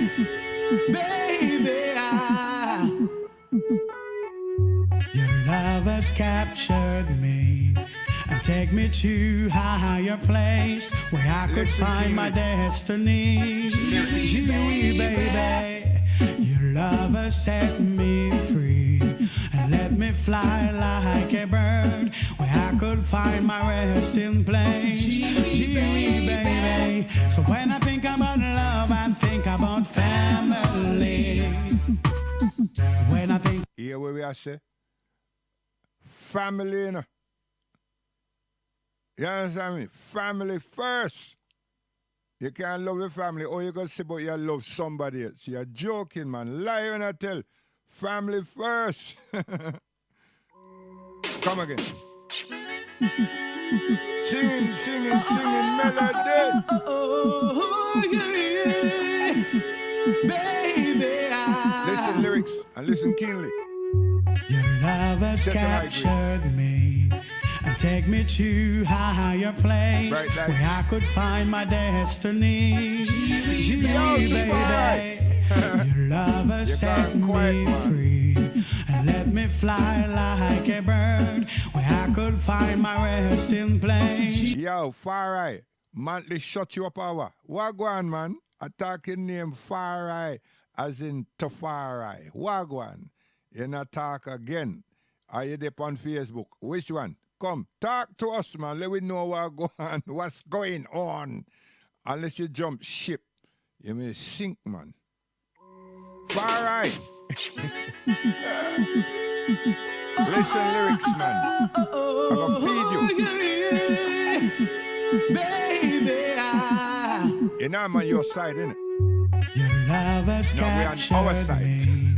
Baby, your love has captured me and take me to a higher place where I could Listen, find my destiny. Gee, baby, your love has set me free and let me fly like a bird where I could find my resting place. Gee, baby, so when I think about love, I think about family. When I think Hear what we are say? Family, you know. You understand me? Family first. You can't love your family, or you gonna say but you love somebody else. You're joking, man. Lie when I tell. Family first. Come again. Singing melody. oh, yeah, baby, Listen lyrics and listen keenly. your love has Set a high captured me and take me to a higher place Bright lights. where I could find my destiny. Gee, baby, your love has You set gone quiet, me man. free and let me fly like a bird where I could find my resting place. Yo, Far Eye. Monthly shut you up hour. Wagwan, man. Attacking name Far Eye as in Tafari. Wagwan. You not talk again. Are you there on Facebook? Which one? Come, talk to us, man. Let we know what's going on. Unless you jump ship, you may sink, man. Far Eye. Listen lyrics, man. I'm gonna feed you. Baby, You know I'm on your side, innit? Your love has Now we're on our captured side. me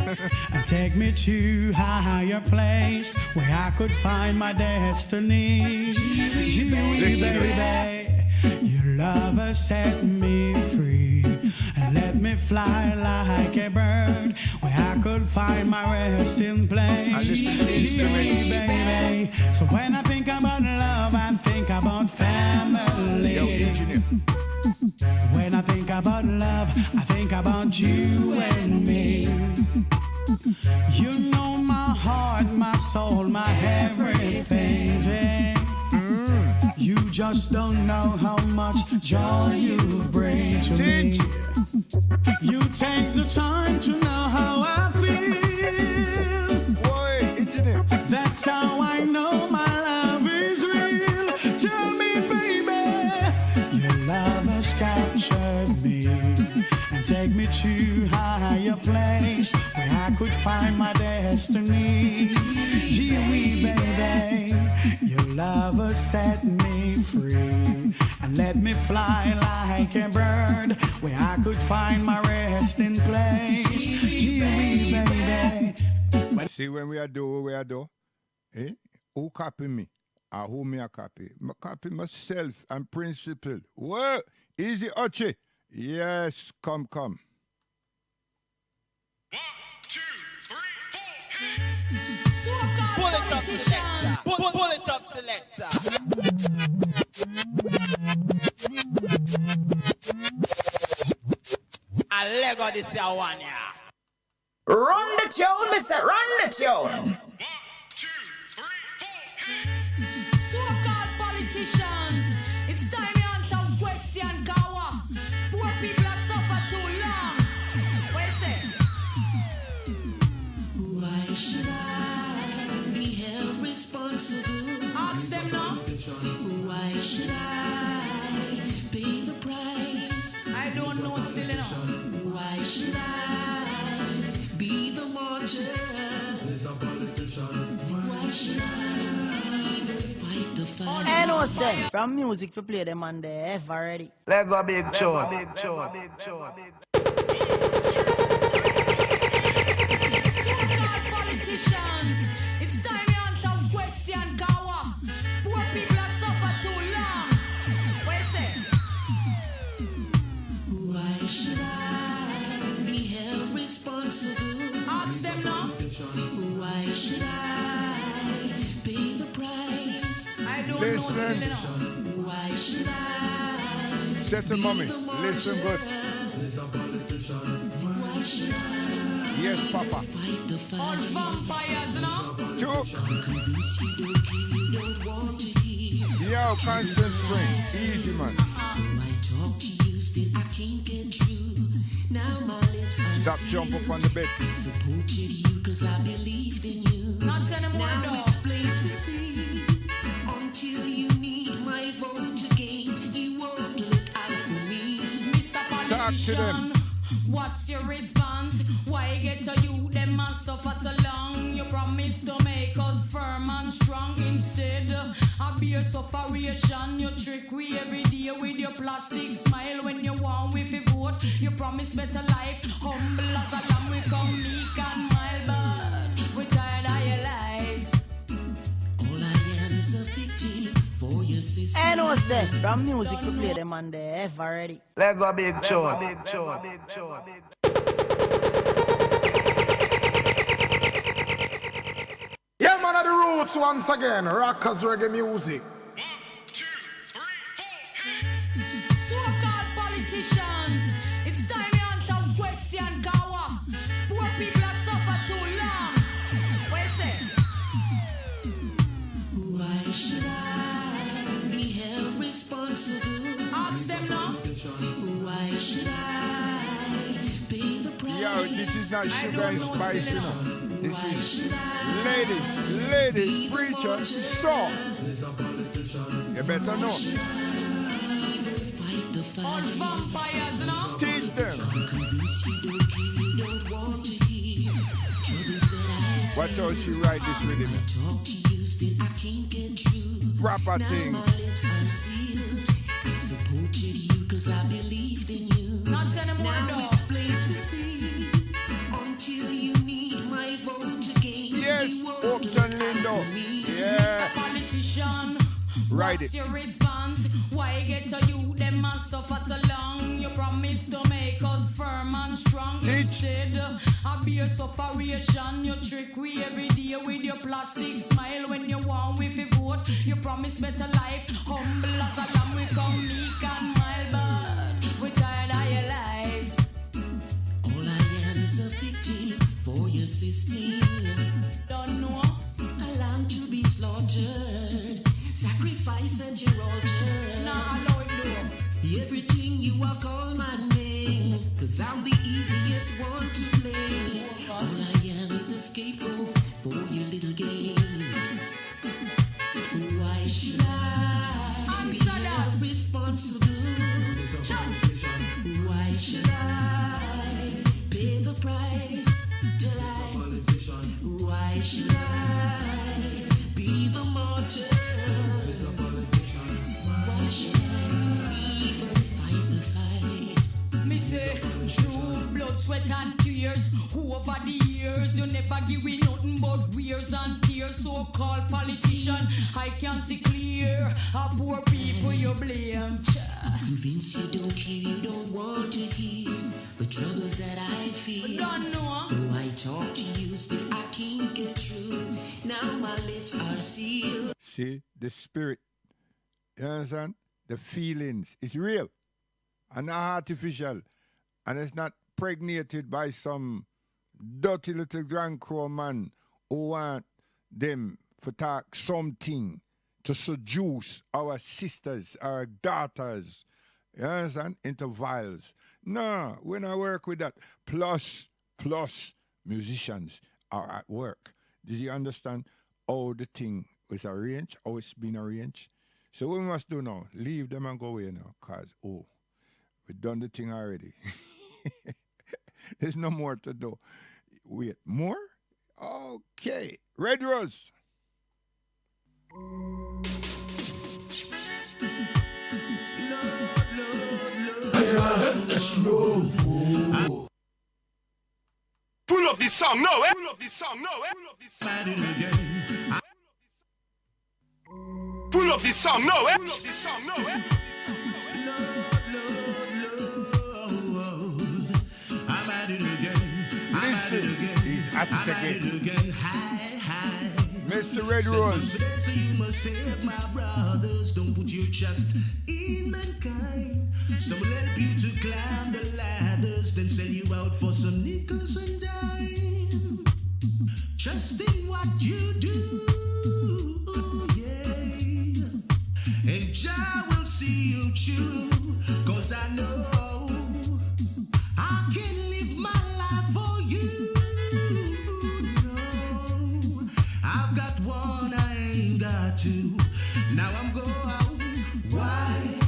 and take me to a higher place where I could find my destiny. Gee, Listen to baby, your love has set me free and let me fly like a bird where I could find my resting place. And listen to the instruments. Baby. So when I think about love, I think about family. Yo, engineer. When I think about love, I think about you and me. You know my heart, my soul, my everything. Yeah. You just don't know how much joy you bring to me. You take the time to know how I feel. Boy, engineer. That's how I know my love is real. Tell me, baby, your love has captured me and take me to a higher place where I could find my destiny. Gee wee, baby, your love has set me free and let me fly like a bird where I could find my resting place. Gee wee, baby. See when we are do what we are do? Eh? Who copy me? Or who me a copy? I copy myself and principle. Whoa! Easy Ochi. Yes, come. Pull it up, selector. Pull it up, selector. A Lego this year one, yeah. Run the tune, mister, run the tune. So-called politicians, it's time you answer question, Gawa. Poor people have suffered too long. What you say? Why should I be held responsible? Ask them now. Why should I pay the price? I don't know still enough. Why should I be the martyr? Why should I even fight the fight? I know, say, from music for play them on the F already. Let go big chore. So-called politicians, it's time you answer question, Gawa. Poor people have suffered too long. What you say? Why should I be held responsible? Ask them now. Why should I pay the price? I don't know Listen. still enough. Why should I Set to mommy. Listen good. Why should I Yes, Papa. fight the All fight? vampires now. Two. Convinced you don't kill, you don't want to hear. Yo, Constant Spring. Easy, man. I talk to you, still I can't get through. Now my lips are Stop, jump up on the bed. supported you cause I believed in you. Not anymore, Now though. it's plain to see. Until you need my vote again, you won't look out for me. Mr. Talk to them. Politician, what's your response? Why get to you, them and suffer so long? You promised to make us firm and strong. Instead, I be a separation. You trick we every day with your plastic smile. When you want with a vote, you promise better life. Humble as a lamb, we come meek and mild, but we tired of your lies. All I am is a victim for your sister. I know, say, from music for play them on the F already. Let go big chore. Yeah, man, of the roots once again. Rockers reggae music. So-called politicians, it's time you answer question, Gawa. Poor people have suffered too long. What you say? Why should I be held responsible? Ask them now. Why should I pay the price? Yo, this is not sugar and spice, you know. This Why is should I lady, preacher, song. You better know. even fight the All fight? vampires now. Teach them. Convinced you don't kill, you don't want to hear. Troubles that I Watch how she write this rhythm. talk to you, still I can't get through. Proper Now my things. lips are sealed. I supported you cause I believed in you. Not anymore, Now though. it's plain Ride What's it. your response? Why get to you? Them man suffer so long. You promise to make us firm and strong. Instead, I be a separation. You trick we every day with your plastic smile. When you want with a vote, you promise better life. Humble as a lamb, we come meek and mild, but we tired of your lies. All I am is a victim for your system. Don't know. A lamb to be slaughtered, sacrifice at your altar. Nah, allow it do. Everything you are called my name, cause I'm the easiest one to play. All I am is a scapegoat for your little games. Why should I be held responsible? Why should I pay the price till why should I be the martyr? Why should I even fight the fight? Me say, true blood, sweat and tears. Over the years, you never give me nothing but wears and tears. So-called politician, I can see clear. How poor people you blame. Convinced you don't care, you don't want to hear the troubles that I feel. Don't know. Though I talk to you, still I can't get through. Now my lips are sealed. See, the spirit, you understand? The feelings, it's real and not artificial. And it's not pregnated by some dirty little grand crow man who want them to talk something to seduce our sisters, our daughters, you understand, into vials. No, we not work with that. Plus, musicians are at work. Did you understand how the thing is arranged, how it's been arranged? So what we must do now, leave them and go away now, because, we've done the thing already. There's no more to do. Wait, more? Okay. Red Rose. Pull up this song now, eh? Pull up this song now, eh? Pull up this song now, eh? Pull up this song now, eh? I'm at it again. Listen, he's at it again. Mr. Red Rose. So you must save my brothers. Don't put your trust in mankind. Some will help you to climb the ladders, then sell you out for some nickels and dimes. Trust in what you do, yeah. And Jah will see you true, cause I know I can live my life for you. No, I've got one, I ain't got two. Now I'm going, why?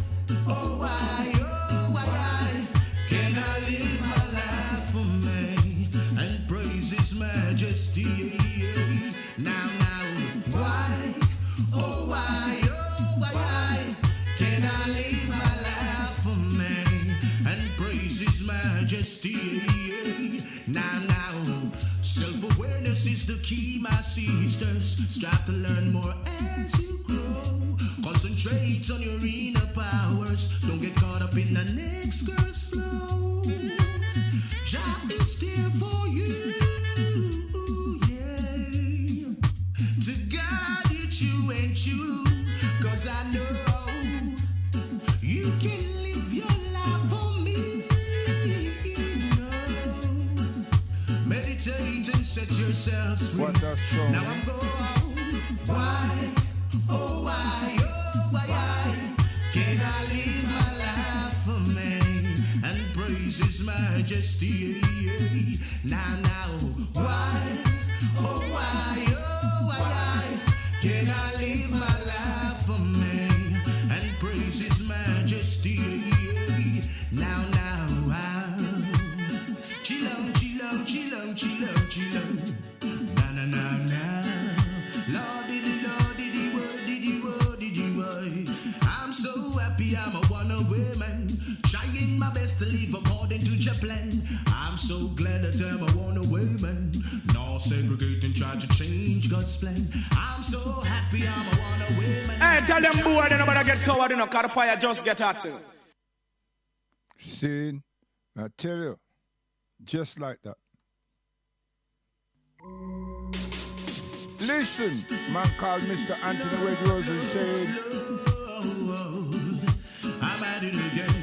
Oh, why? Oh, why? Can I live my life for me and praise His majesty? Now, why? Oh, why? Oh, why? Can I live my life for me and praise His majesty? Now, self-awareness is the key, my sisters. Strive to learn more as you grow. Concentrate on your inner powers. Don't get caught up in the next girl's flow. Jah is there for you, yeah. To guide you true and true. Cause I know you can live your life for me. Meditate and set yourselves free. What a song. Now I'm going, why? Oh, why? Oh, why? Can I live my life for me and praise His majesty? Now, why? Oh, why? Oh, why? Can I live my life for me and praise His majesty? Now, chill out. Na. Lord, did you, I'm so happy I'm a one-away man. Trying my best to live according to your plan. land. I'm so glad that I'm a one away man. No segregating, try to change God's plan. I'm so happy I'm a one away man. Hey, tell them boy they nobody get covered, you know, cause the fire just get hot too. See, I tell you, just like that. Listen, man called Mr. Anthony Wade Rose and said, I'm at it again,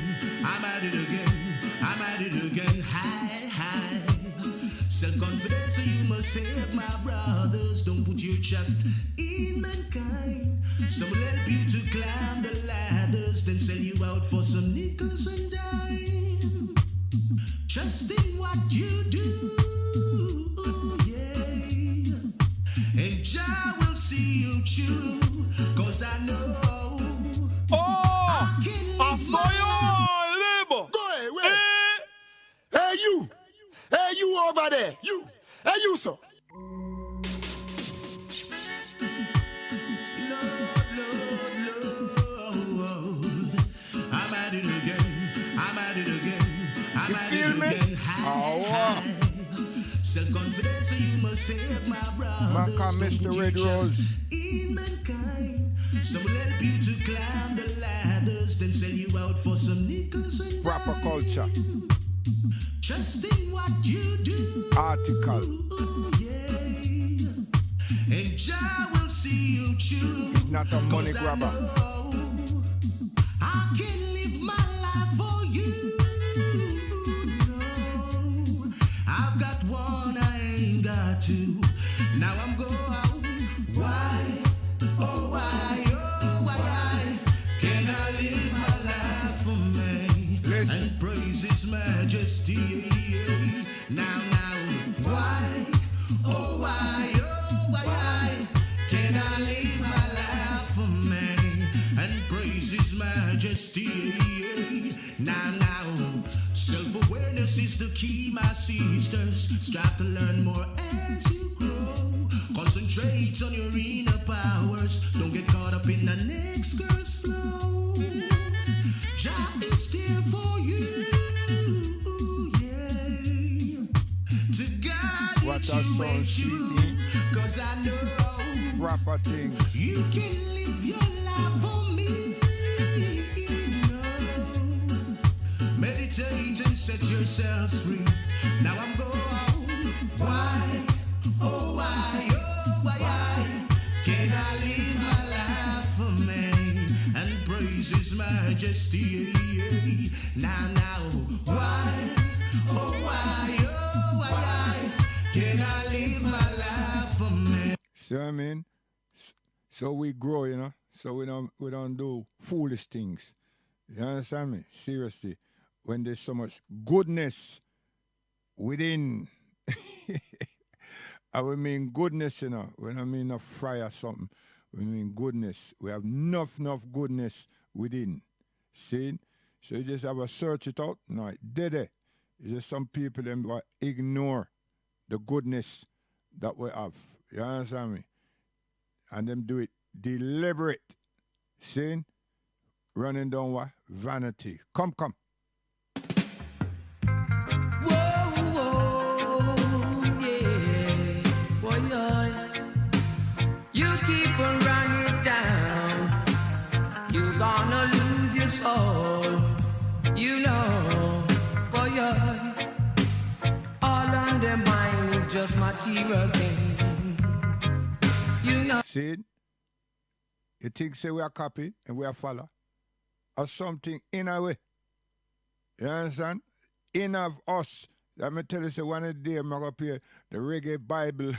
I'm at it again, I'm at it again, high, high. Self-confidence, you must save my brothers. Don't put your trust in mankind. Some will help you to climb the ladders, then sell you out for some nickels and dimes. Trust in what you do, yeah. And Jah will see you through, 'cause I know. Oh, I saw you labor. Go ahead, wait. Hey, you. Hey, you over there. You. Hey, you, sir. I'm at it again. I'm at it again. I'm at it again. High. Self-confidence, you must save my brothers. Man, Mr. Red Rose. In mankind, some will help you to climb the ladders, then sell you out for some nickels and Proper culture. Trust in what you do. Article. Yeah. And Jah will see you through. It's not a money grabber. I can live my life for you. No, I've got one, I ain't got two. Now I'm going. Why? Oh, why? Oh, why? Can I live my life for me? Listen. And praise His majesty? Now, why? Oh, why? Oh, why? Can I live my life for me? And praise His majesty? Now, self-awareness is the key, my sisters. Strive to learn more as you grow. Concentrate on your inner powers. Don't get caught up in the next girl's flow. Jah is there for you, yeah. To guide What a you soul and you, sweetie. 'cause I know Proper things. you can live your life for me. No. Meditate and set yourselves free. Now I'm going. Why? Oh, why? Oh, why? Can I live my life for me and praise His majesty? Now, why? Oh, why? Oh, why? Can I live my life for me? See what I mean? So we grow, you know. So we don't do foolish things. You understand me? Seriously. When there's so much goodness within, I would mean goodness, you know. When I mean a fry or something, we mean goodness. We have enough goodness within. See? So you just have to search it out. No, it dead. It's just some people them ignore the goodness that we have. You understand me? And them do it deliberate. See? Running down what? Vanity. Come. You keep on running down, you're gonna lose your soul. You know, boy, all on their mind is just material things. You know. See? You think say we are copy and we are follow? Or something in our way. You understand? In of us. Let me tell you, say one day I'm up here, the reggae Bible.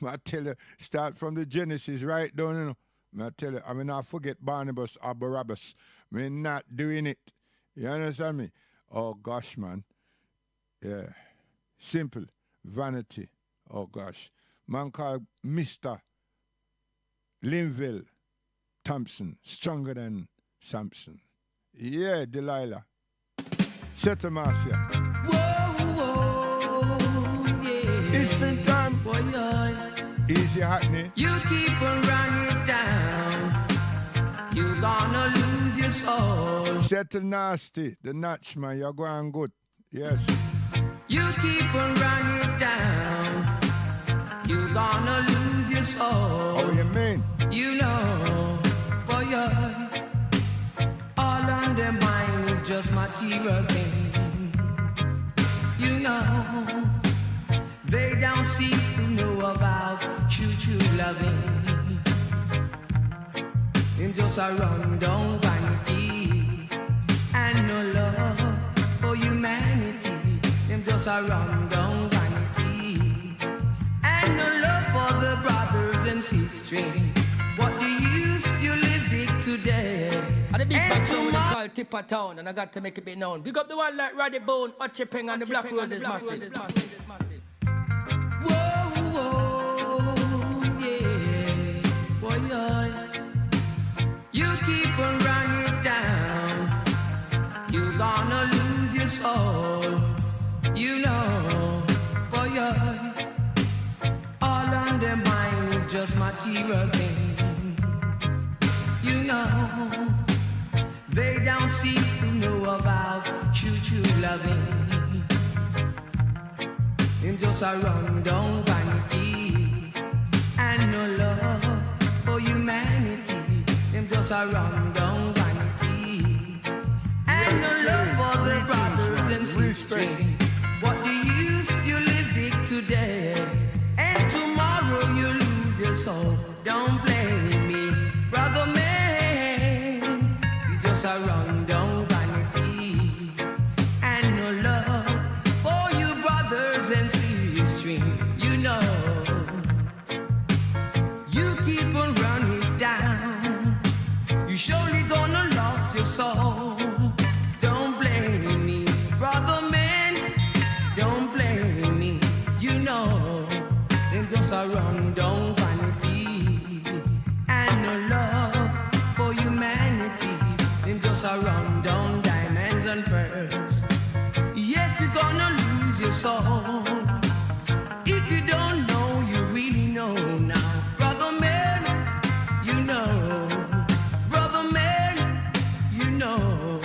I tell you, start from the Genesis right down, you know. I tell you, I mean, I forget Barnabas or Barabbas. I not doing it. You understand me? Oh, gosh, man. Yeah. Simple. Vanity. Oh, gosh. Man called Mr. Linville Thompson. Stronger than Samson. Yeah, Delilah. Settle Marcia. Whoa, yeah. Eastern time. Boy, Easy happening. you keep on running down, you're gonna lose lose your soul. Settle nasty, the notch man, you're going good. Yes. You keep on running down, you're gonna lose your soul. Oh, you mean? You know, for your all on their mind is just material things. You know, they don't seem to know about true loving. Them just a run down vanity and no love for humanity. Them just a run down vanity and no love for the brothers and sisters. What do you still live big today? And the big bag song with them called Tipper Town, and I got to make it be known. Big up the one like Roddy Bone, Ochi Peng, and the Black Roses massive. You keep on running down, you're gonna lose your soul. You know, for your all on their mind is just material things. You know, they don't seem to know about true loving. Them just a run down vanity and no love for humanity. Them just a run down vanity and no love for the brothers and sisters. What do you still live big today? And tomorrow you lose your soul. Don't blame me, brother man. You just a run down vanity and no love for you brothers and sisters. You know, you keep on running down, you surely gonna lose your soul. Don't blame me, brother man. Don't blame me. You know, them just a run down vanity and no love for humanity. Them just a run down diamonds and pearls. Yes, you're gonna lose your soul. If you don't know, you really know now, brother man. You know, brother man. You know,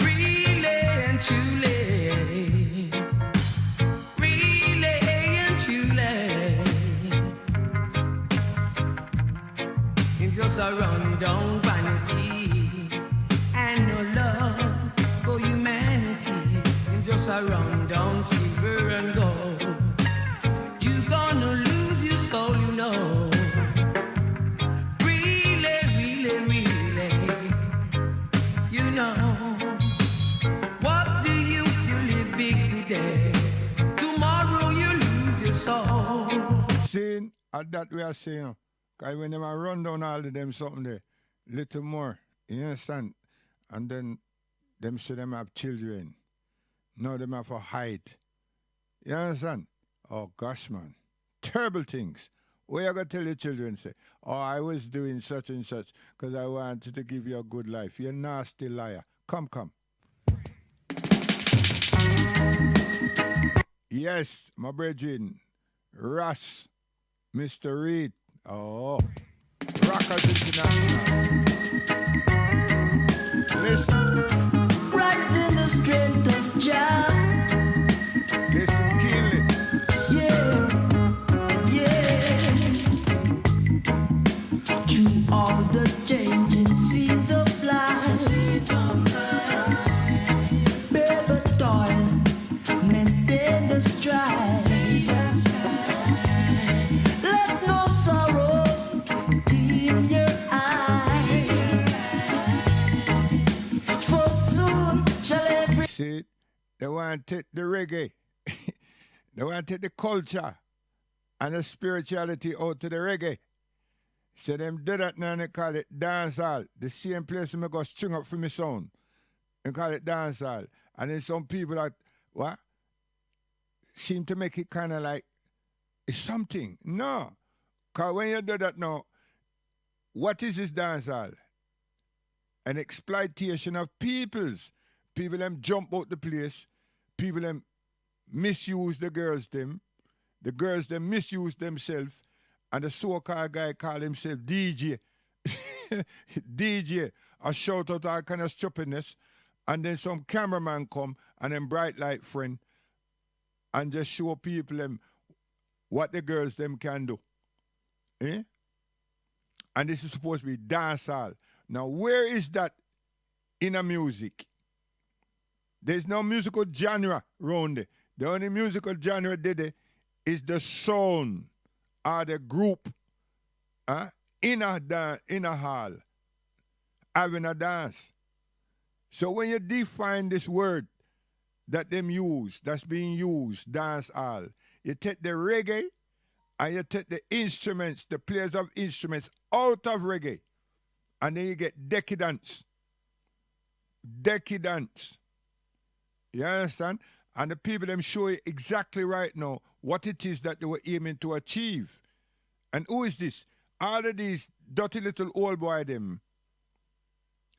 really and truly, really and truly, it's just a run down vanity and no love for humanity. It's just a run down silver and gold. You gonna lose your soul, you know. Really, really, really, you know. What do you still live big today? Tomorrow you lose your soul. Saying at that we are saying, because when them a run down all of them something there, little more, you understand? And then them say them have children. Now them have to hide. You understand? Oh gosh, man. Terrible things. What you going to tell your children? Say, oh, I was doing such and such because I wanted to give you a good life. You're a nasty liar. Come. Yes, my brethren. Ross, Mr. Reed. Oh, Rockers International. Listen. Rise in the strength of Jah. Listen, kill it. Yeah. Through all the changing seasons of life, bear the toil, maintain the strife. Let no sorrow dim your eyes, for soon shall every... See, they want to take the reggae. They want to take the culture and the spirituality out to the reggae. So them do that now and they call it dancehall. The same place where I go string up for me sound. They call it dancehall. And then some people that, what? Seem to make it kind of like, it's something. No. Because when you do that now, what is this dancehall? An exploitation of peoples. People them jump out the place. People them misuse the girls them. The girls them misuse themselves. And the so-called guy called himself DJ. DJ. I shout out all kind of stupidness. And then some cameraman come and then bright light friend and just show people them what the girls them can do. Eh? And this is supposed to be dancehall. Now, where is that in a music? There's no musical genre around it. The only musical genre did it is the sound or the group in a hall having a dance. So when you define this word that them use, that's being used, dance hall, you take the reggae and you take the instruments, the players of instruments out of reggae, and then you get decadence. Decadence. You understand? And the people them show you exactly right now what it is that they were aiming to achieve. And who is this? All of these dirty little old boy them.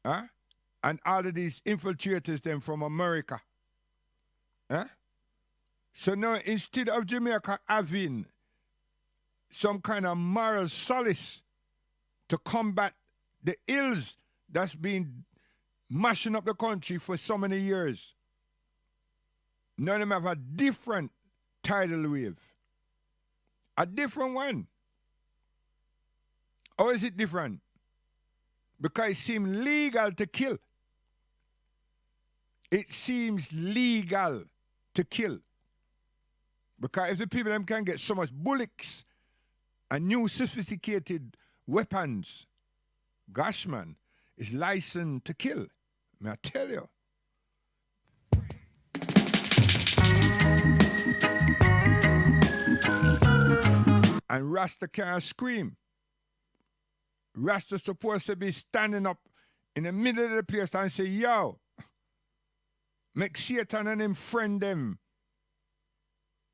And all of these infiltrators them from America. So now instead of Jamaica having some kind of moral solace to combat the ills that's been mashing up the country for so many years, none of them have a different tidal wave. A different one. Or is it different? Because it seems legal to kill. It seems legal to kill. Because if the people them can get so much bullets and new sophisticated weapons, gosh man, it's licensed to kill. May I tell you? And Rasta can't scream. Rasta's supposed to be standing up in the middle of the place and say, yo, make Satan and him friend them.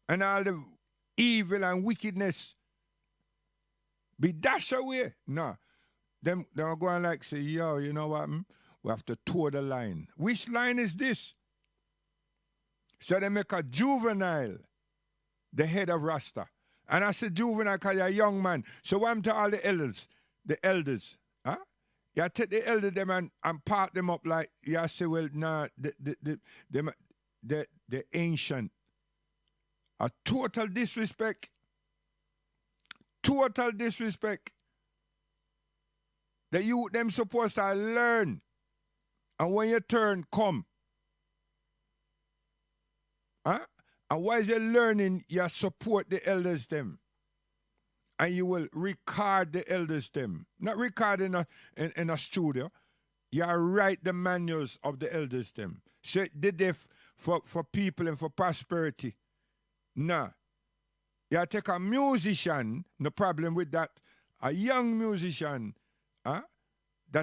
And all the evil and wickedness be dashed away. No. Them are going like say, yo, you know what? We have to toe the line. Which line is this? So they make a juvenile the head of Rasta. And I say juvenile because you're a young man. So what I'm to all the elders, huh? You take the elder them and part them up like, you say, well, nah, the ancient. A total disrespect. Total disrespect. The youth them supposed to learn. And when your turn come, huh? And while you're learning, you support the elders them. And you will record the elders them. Not record in a studio. You write the manuals of the elders them. So did they for people and for prosperity. Nah. You take a musician, no problem with that. A young musician, that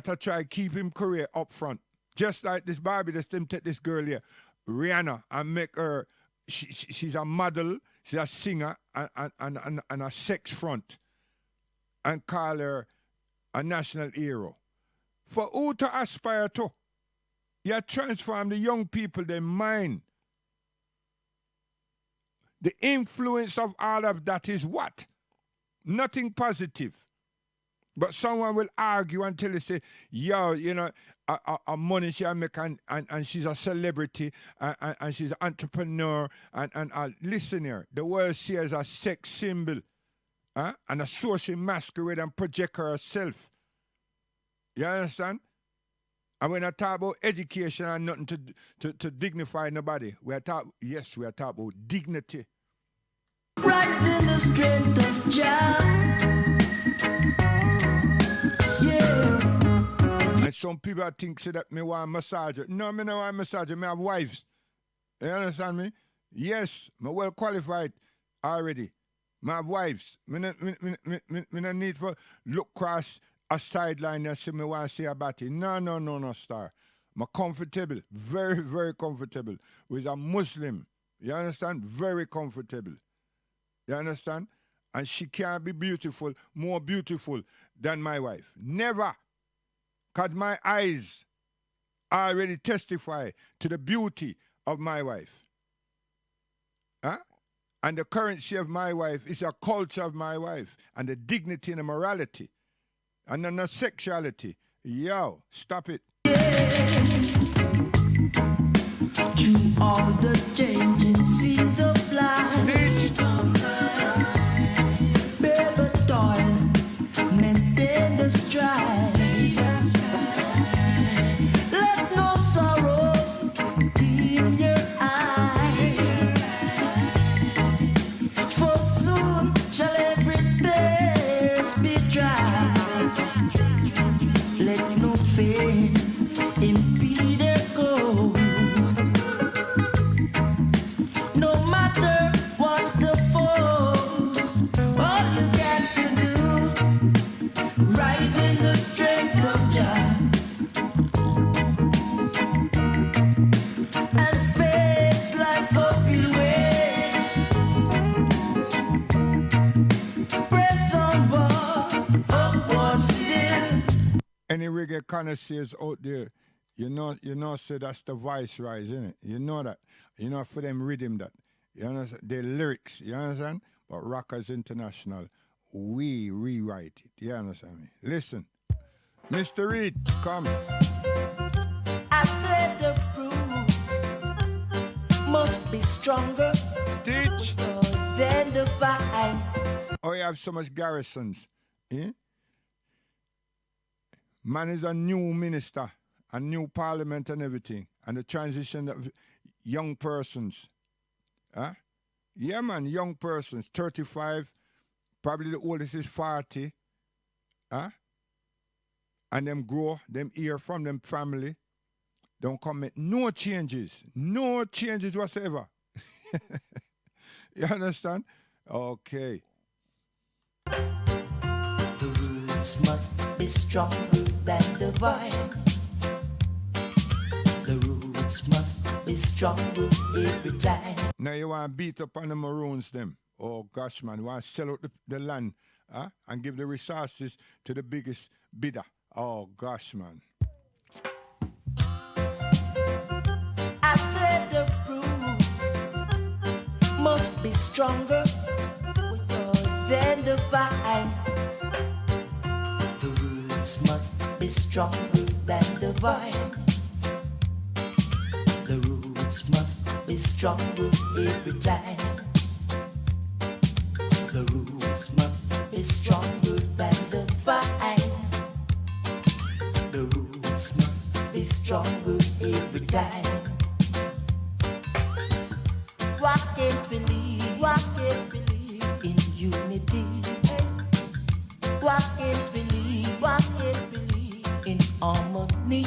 I try to keep him career up front. Just like this Barbie, just them take this girl here, Rihanna, and make her, she's a model, she's a singer, and a sex front, and call her a national hero. For who to aspire to? You transform the young people, their mind. The influence of all of that is what? Nothing positive. But someone will argue until they say, yo, you know, a money she make and she's a celebrity and she's an entrepreneur and listen here, the world sees her as a sex symbol and a social masquerade and project herself. You understand? And when I talk about education and nothing to dignify nobody, we are talking about dignity. Rise in the strength of Jah. And some people think say that me want a massager. No, me no want a massager. Me have wives. You understand me? Yes, me well qualified already. Me have wives. Me no need for look across a sideline and say me want to see a body. No, star. Me comfortable. Very, very comfortable. With a Muslim. You understand? Very comfortable. You understand? And she can't be beautiful, more beautiful than my wife. Never. Because my eyes already testify to the beauty of my wife. And the currency of my wife is a culture of my wife and the dignity and the morality and the sexuality. Yo, stop it. Through all the changing seasons of life, bear the toil, maintain the strife. Let no sorrow dim your eyes, for soon shall every thirst be dry. Let no fame impede their goals. No matter what's the force, all you got to do, rise in the strength of Jah and face life up your way. Press onward, upward still. Any reggae connoisseurs out there, you know, say that's the voice rise, isn't it? You know that. You know, for them rhythm that. You understand? The lyrics, you understand? But Rockers International, we rewrite it. You understand me? Listen. Mr. Reed, come. I said the bruise must be stronger Teach. than the vine. Oh, you have so much garrisons. Eh? Man is a new minister, a new parliament and everything. And the transition of young persons. Huh? Yeah, man, young persons, 35, probably the oldest is 40. Huh? And them grow, them hear from them family. Don't commit no changes whatsoever. You understand? Okay. The roots must be stronger than the vine. The roots must be stronger every time. Now you want to beat up on the Maroons them. Oh gosh, man. You want to sell out the land and give the resources to the biggest bidder. Oh gosh, man. I said the roots must be stronger than the vine. The roots must be stronger than the vine. The roots must be stronger every time. The roots must be stronger than the vine. The roots must be stronger every time. Why can't we live in unity? Why can't we live in harmony?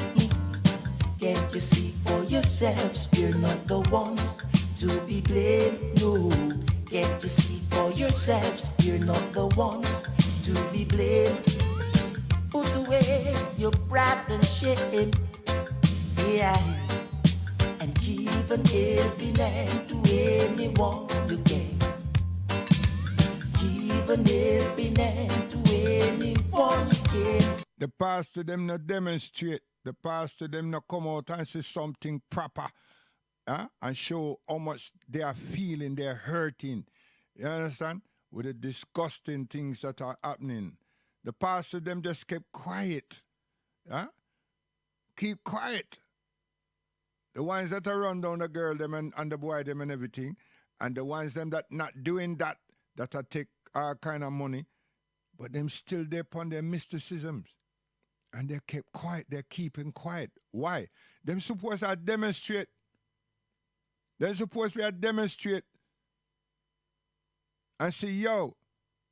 Can't you see for yourselves we're not the ones to be blamed? No. Can't you see for yourselves we're not the ones to be blamed? Put away your pride and shame, yeah, and give an helping hand to anyone you can. Give an helping hand to anyone you can. The pastor them not demonstrate. The pastor them not come out and say something proper and show how much they are feeling, they're hurting. You understand? With the disgusting things that are happening. The pastor them just kept quiet. Keep quiet. The ones that are run down the girl them and the boy them and everything, and the ones them that not doing that are take all kind of money, but them still there upon their mysticisms. And they kept quiet, they're keeping quiet. Why? Them supposed to demonstrate. They're supposed to demonstrate and say, yo,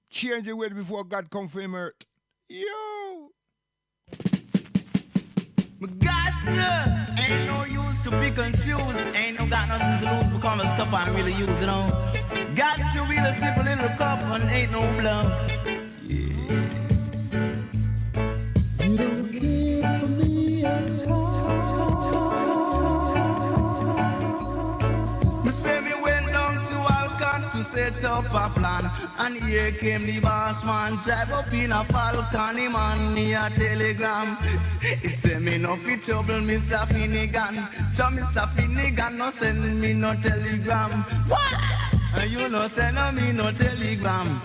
change the way before God come for him earth. Yo! Gosh, ain't no use to pick and choose. Ain't no got nothing to lose because of stuff I'm really using on. Got to really sip a little cup and ain't no bluff. You don't care for me at all. Me say me went down to Alcon to set up a plan, and here came the boss man, drive up in a Falcon, him and me a telegram. It say me no fit trouble, Mr. Finnegan. So Mr. Finnegan no send me no telegram. What? And you no send me no telegram.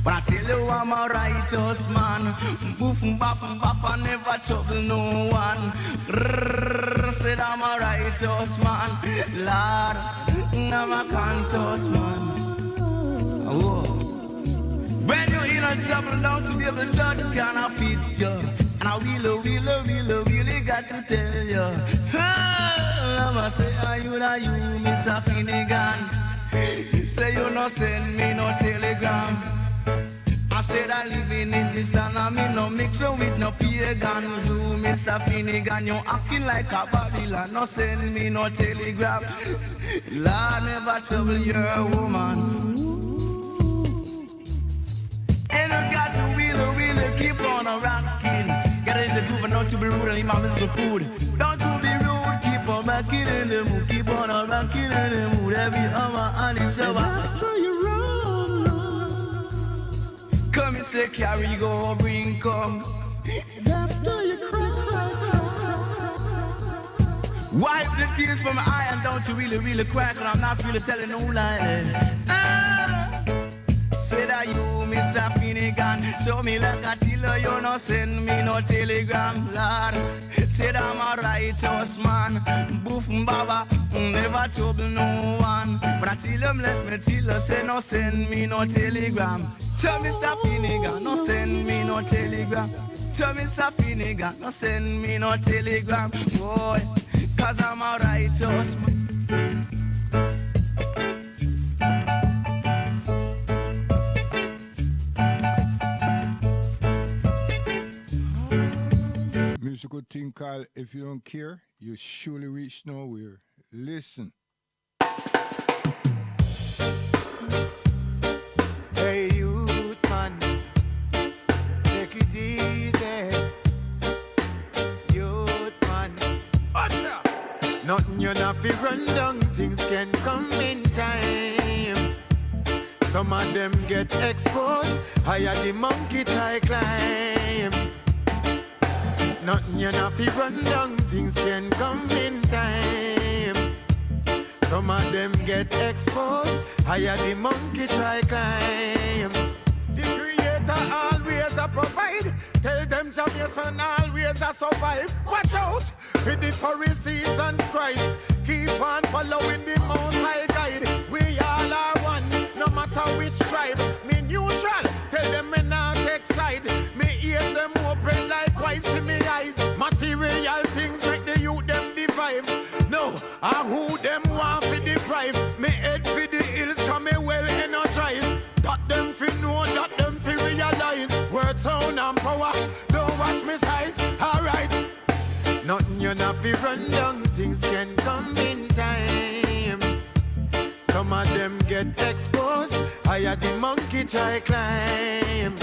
But I tell you I'm a righteous man. Boof bop bop, I never trouble no one. Said I'm a righteous man. Lord, I'm a conscious man. Whoa. When you're in a trouble, down to be able to start, cannot fit you. And I really got to tell you. I'ma say, are you, Mr. Finnegan? Say you no send me no telegram. I said I living in this town, I mean no mixing with no pagan. You, Mr. Finnegan, you acting like a Babylon. No send me no telegram. Lord, never trouble your woman. And I got to really keep on rocking. Get in the groove and don't you be rude and eat my musical food. Don't you be rude, keep on rocking in the mood. Keep on rocking in the mood every hour and the shower. After you run, come and say carry go bring come. After you cry. Wipe the tears from my eye and don't you really cry, cause I'm not really telling no lie. Say that you, Mr. Finnegan, show me like a tiller, you no send me no telegram, Lord. Said I'm a righteous man, boof baba, never trouble no one. But I tell him, let me tell her, say no send me no telegram. Tell Mr. Finnegan, no send me no telegram. Tell Mr. Finnegan, no send me no telegram, boy, cause I'm a righteous man. Musical thing called If You Don't Care, You Surely Reach Nowhere. Listen. Hey, youth man, take it easy. Youth man, Ucha. Nothing you not fi run down, things can come in time. Some of them get exposed, higher the monkey try climb. Nothing you not fi run down, things can come in time. Some of them get exposed, higher the monkey try climb. The creator always a provide. Tell them Jamaican always a survive. Watch out for the Pharisees and scribes. Keep on following the Most High guide. We all are one, no matter which tribe. Me neutral, tell them me not take side. Me ears them open like white to me eyes. Material things make the youth them divide. No, I who them want for deprive. Me head for the hills, come me well energized. That them fi know, that them fi realize. Word, sound and power, don't watch me size. Alright. Nothing you not fi run down, things can come in time. Some of them get exposed, higher the monkey try climb.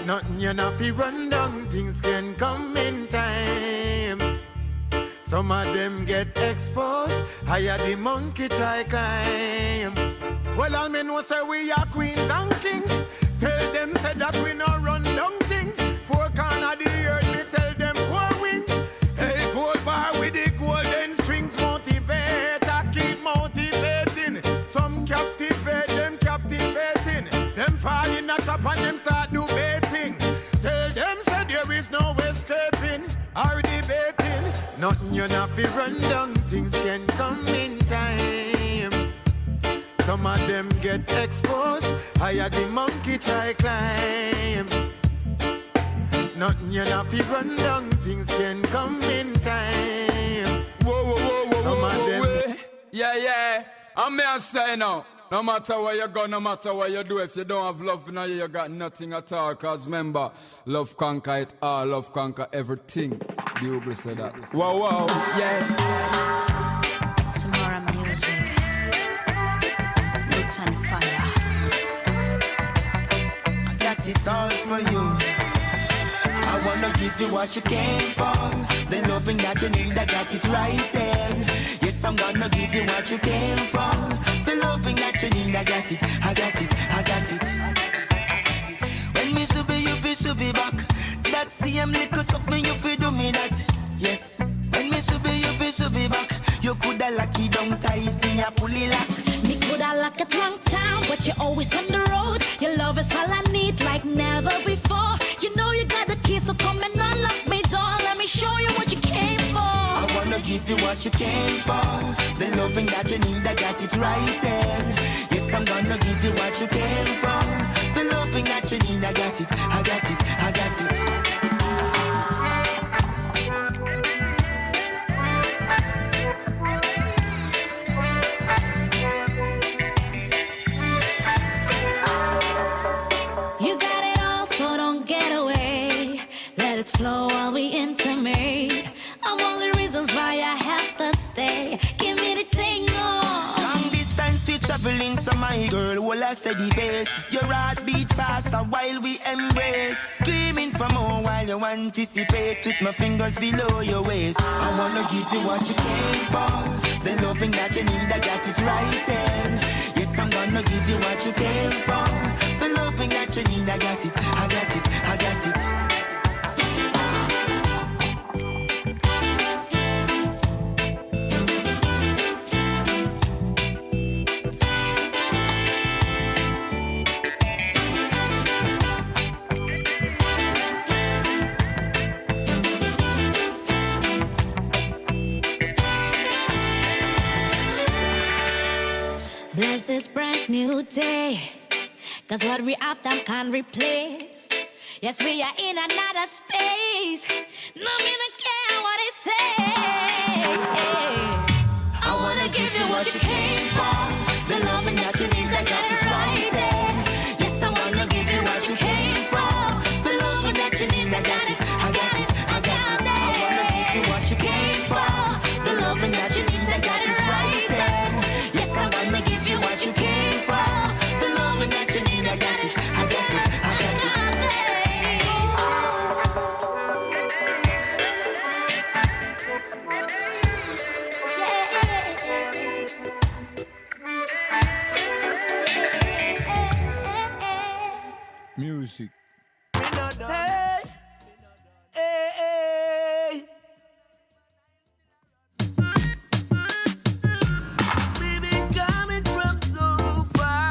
Nothing you not fi run down, things can come in time. Some of them get exposed, higher the monkey try climb. Well, all me know say we are queens and kings. Tell them say that we no run down things. Four corner the earth, me tell them four wings. Hey, gold bar with the golden strings. Motivate, I keep motivating. Some captivate, them captivating. Them fall in a trap and them start do baiting. Tell them say there is no escaping or debating. Nothing you not fi run down, things can come in time. Some of them get exposed, higher the monkey try climb. Nothing you not fi run down, things can come in time. Whoa, Some of them. Yeah. I'm me say now. No matter where you go, no matter what you do, if you don't have love in you, you got nothing at all. Cause remember, love conquer it all, love conquer everything. The Oogly said that. Whoa, yeah. Some more music. It's on fire. I got it all for you. I wanna give you what you came for. The loving that you need, I got it right there. Yes, I'm gonna give you what you came for. The loving that you need, I got it. When me should be, you feel should be back. That same little something you feel do me that. Yes. When me should be, you feel should be back. You coulda lucky, don't tie it in your pulley lock. Me coulda back at wrong town, but you're always on the road. Your love is all I need, like never before. You know you got the keys, so come and unlock me door. Let me show you what you came for. I wanna give you what you came for. The loving that you need, I got it right there. Yes, I'm gonna give you what you came for. The loving that you need, I got it, I got it, I got it. Flow while we intimate. I'm all the reasons why I have to stay. Give me the tingle. Long distance we traveling, so my girl will a steady pace. Your heart beat faster while we embrace. Screaming for more while you anticipate. With my fingers below your waist. I wanna give you what you came for. The loving that you need, I got it right there. Yes, I'm gonna give you what you came for. The loving that you need, I got it, I got it, I got it. Bless this brand new day, cause what we have them can't replace. Yes, we are in another space. No, me not care what they say. I wanna give you what you came for. The loving that you need, I got it right there. Yes, I wanna give you what you came for. The loving that you need, I got it, I got it, I got it. I wanna give you what you came for. The loving that you need, I got it right there. Yes, I wanna give you what you came for. The loving that you need, I got it, I got it, I got it. Music. Hey, hey, hey. We been coming from so far.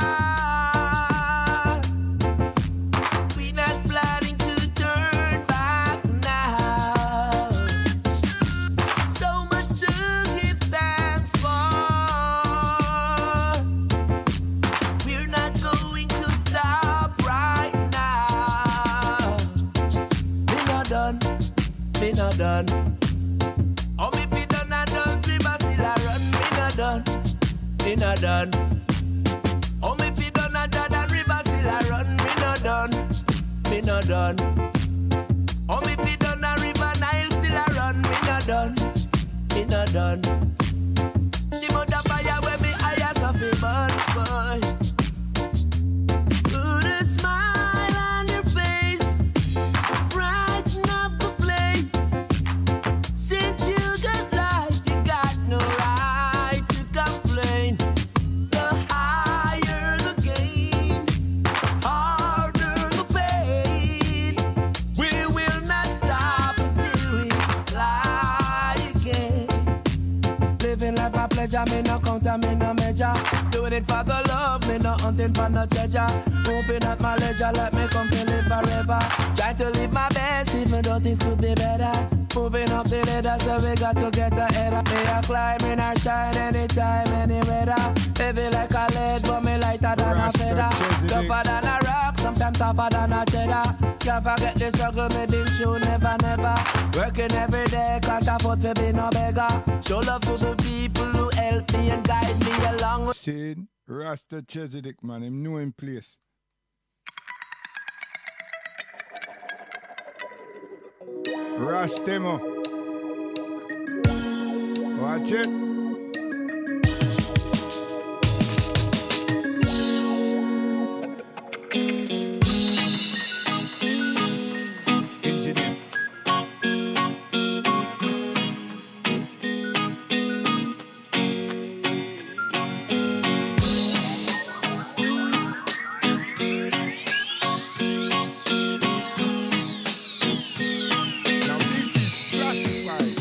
We not planning to turn back now. So much to give thanks for. We're not going to stop right now. We not done. We not done. Oh, me fi done and done, river still a run. Me not done. Me not done. Oh, me fi done and done and river still a run. Me not done. Me not done. Oh, me fi done and river Nile still a run. Me not done. Me not done. The mother fire where me eyes off a burn, boy. Put a smile on your face, brighten up the place. Since you got life, you got no right to complain. The higher the gain, harder the pain. We will not stop until we fly again. Living life a pleasure, me no count and me no measure. Doing it for the love, me no hunting for no treasure. Moving out my ledger, let me come to live forever. Trying to live my best, even though things could be better. Moving up the ladder, so we got to get ahead. Me a climbing or shine anytime, any weather. Heavy like a lead, but me lighter than a feather. Tougher than a rock, sometimes tougher than a cheddar. Can't forget the struggle, me been through, never, never. Working every day, can't afford to be no beggar. Show love to the people who help me and guide me along. Saying Rasta Chesedek, man, him know him place. Rastemo. Watch it. Engineer. Now this is classified.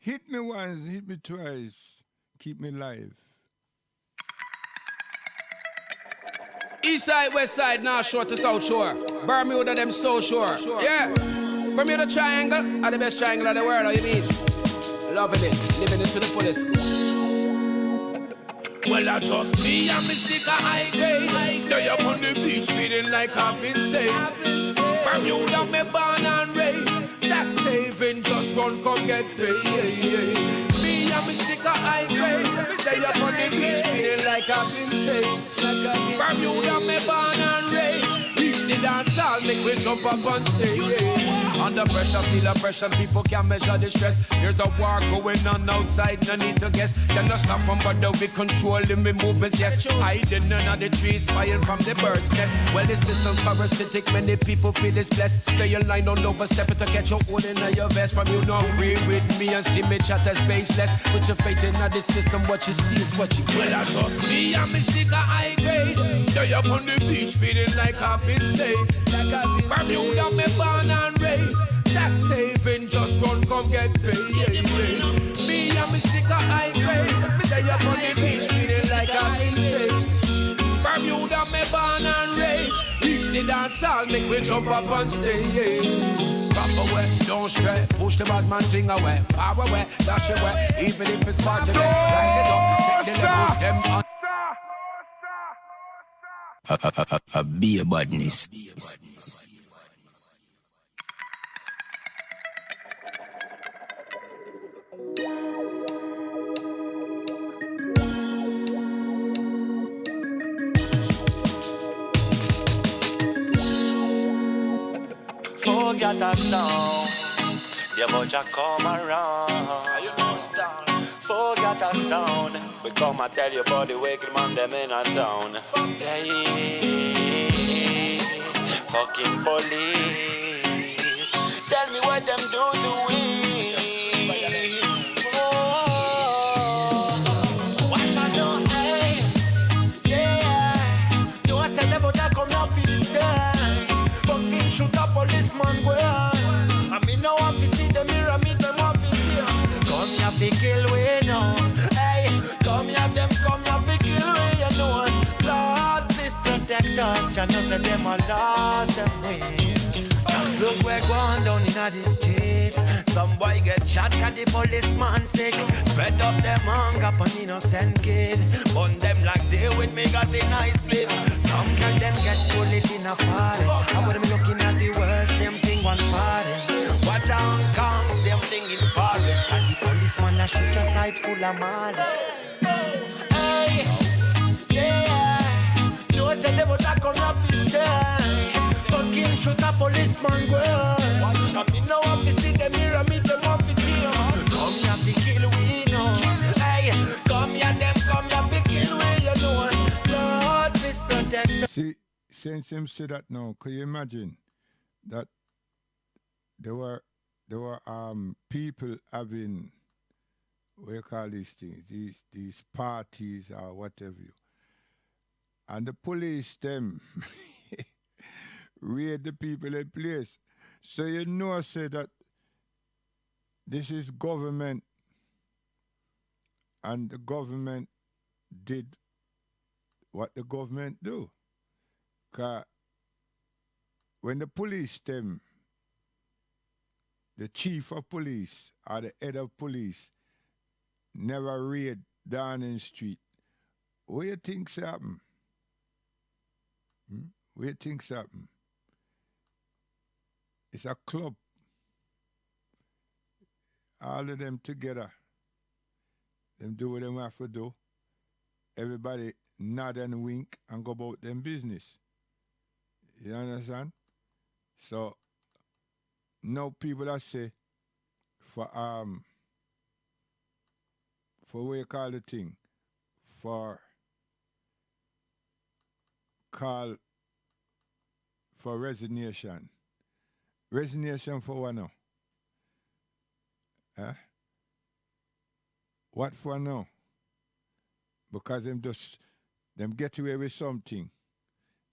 Hit me once, hit me twice, keep me live. East side, west side, north shore to south shore. Bermuda, them so sure. Yeah. Bermuda Triangle are the best triangle of the world, how you mean? Loving it, living it to the fullest. Well, I just me and me stick a high grade. Day up on the beach, feeling like I've been saved. Bermuda, me born and raised. Tax saving, just run, come get paid. Me and me stick a high grade. Day up on the beach, feeling like I've been saved. Bermuda, me born and raised. Reach the dance hall, make we jump up on stage. Under pressure, feel oppression, people can't measure the stress. There's a war going on outside, no need to guess. Cannot stop from bother, we controlling me movements, yes. Hiding under the trees, spying from the bird's nest. Well, this system's parasitic, many people feel it's blessed. Stay in line, don't overstep it to catch your own in your vest. From you don't agree with me and see me chat as baseless. Put your faith in the system, what you see is what you get. Well, I trust me and me stick a high grade. Day up on the beach, feeling like I've been saved. Bermuda, me born and raised. Tax saving, just run, come get paid. Me and me stick a high grade. Me day up on the beach, feeling like I've been saved. Bermuda, me born and raised. Reach the dance hall, make we jump up on stage. Pop away, don't stray. Push the bad man thing away. Far away, dash away. Even if it's far to me. Rise it up, take the levels, them on. Be a badness. Forget a song, the moja come around. You know, star. Forget a sound. We come and tell you about the wicked man them in a town. Hey, fucking police. Tell me what them do to we. Oh, watch out now, hey, yeah. You a say them moja come now for the same. Fucking shoot a policeman go on. I mean now want to see the mirror, me them want to see. Come here fi kill we now. Hey, come here them, come here fi kill we, you know. Lord, please protect us. Can't say them a lost them way. Just look where going down inna the street. Some boy get shot 'cause the policeman sick. Spread up them hunger on innocent kid. Burn them like they with me got a nice clip. Some girl them get bullet in a foreign. And when me looking at the world, same thing one foreign. Watch Hong Kong, same thing in Paris. 'Cause the policeman a shoot your side full of malice. Hey, yeah, you say they would not come up this day. Fucking shoot a policeman go on. Watch out, me now want to see the mirror, me them want to kill. Come here to kill we know. Hey, come here them, come here to kill we, you know. Lord, please protect us. See, since him say that now, can you imagine that there were people having, what you call these things, these parties or whatever, and the police them raid the people in place. So you know, say that this is government, and the government did what the government do. 'Cause when the police them, the chief of police or the head of police never raid Downing Street, what you think's happen? What you think's happen? It's a club. All of them together. Them do what them have to do. Everybody nod and wink and go about them business. You understand? So now people are say for what you call the thing, for call for resignation. Resignation for what now? Huh? What for now? Because them get away with something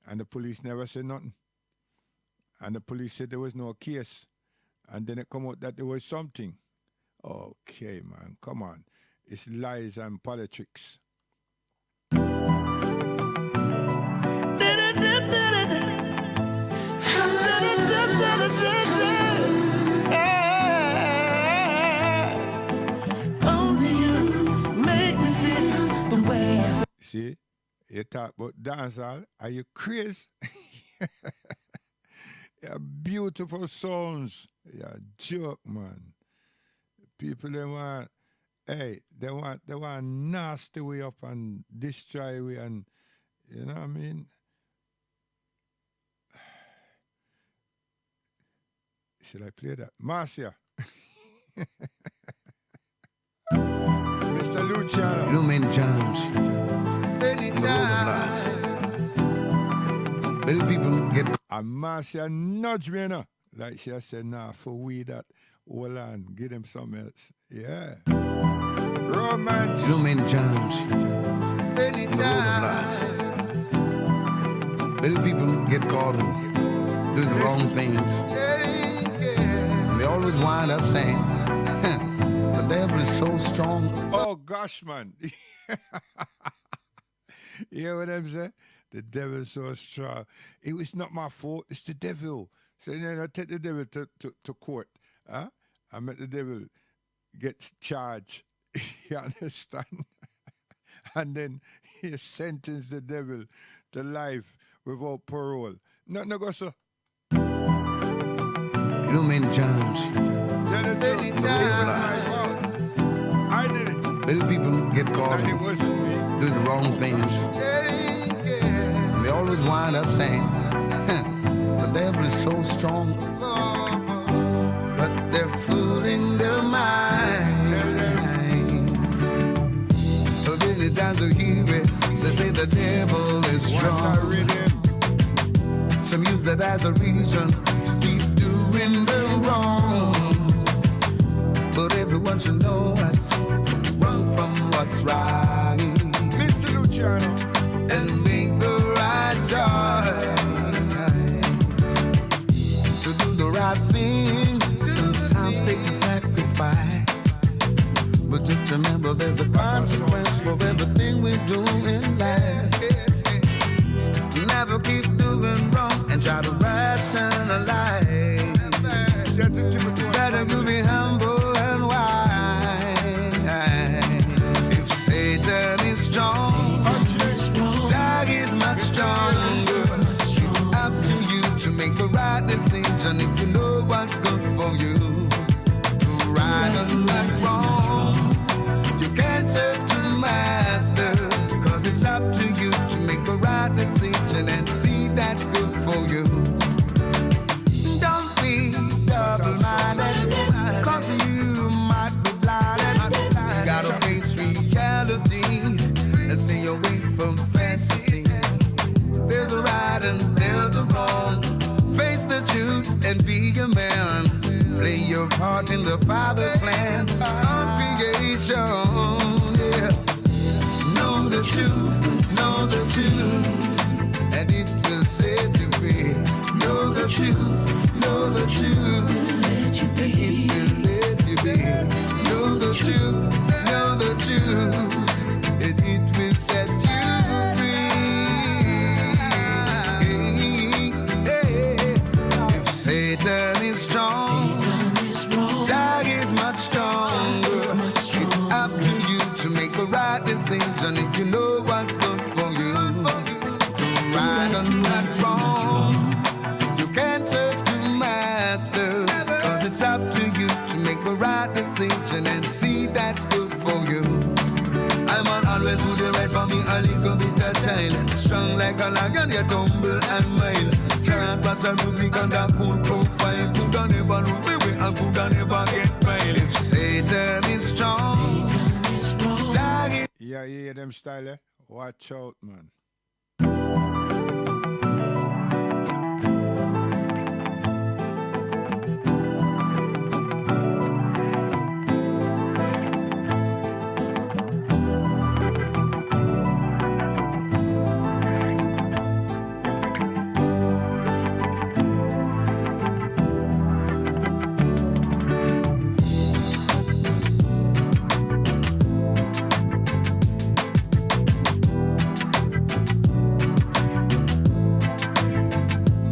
and the police never said nothing. And the police said there was no case. And then it come out that there was something. Okay, man, come on. It's lies and politics. See, you talk about dancehall, are you crazy? Yeah, beautiful songs. Yeah, joke, man. People they want nasty way up and destroy way and you know what I mean? Should I play that? Marcia. Mr. Luciano. You know many times in the road of life, many people get. And Marcia nudge me, you know. Like she said, nah, for we that, hold on, give them something else. Yeah. Romance. You know many times in the road of life, many people get caught in doing the wrong things. And they always wind up saying, the devil is so strong. Oh, gosh, man. You hear what I'm saying? The devil is so strong. It was not my fault. It's the devil. So then I take the devil to court. Huh? I make the devil get charged. You understand? And then he sentenced the devil to life without parole. Nothing go so. You know many times. Tell the truth. I did it. Many people get caught in doing the wrong things. And they always wind up saying, the devil is so strong. But they're fooling their minds. So many times they hear it, they say the devil is strong. Some use that as a reason to keep doing the wrong. But everyone should know what's wrong from what's right. Mr. Luciano. And make the right choice. To do the right thing sometimes takes a sacrifice. But just remember there's a consequence for everything we do in life. Never keep doing wrong and try to rationalize. It's better to be humble and wise. If Satan is strong, Jah is much stronger. It's up to you to make the right decision if you know what's good for you. To right and not wrong. You can't serve two masters, cause it's up to you to make the right decision and see that's good for you. Don't be double-minded, cause you might be blinded. Gotta face reality and stay away from fantasy. There's a right and there's a wrong. Face the truth and be a man. Play your part in the Father's plan of creation. Yeah. Know the truth, and it will set you free. Know the truth, let you be. It will let you be. Know the truth, and it will set you free. If Satan is strong, Jah is much stronger. It's up to you to make the right decision if you know what's good for you. To right or not wrong. You can't serve two masters, cause it's up to you to make the right decision and see that's good for you. I'm on always do the right for me, a little bit of child. Strong like a lion, yet humble and mild. Chant pass the music and a cool profile. Could never look Yeah, you hear them style, eh? Watch out, man.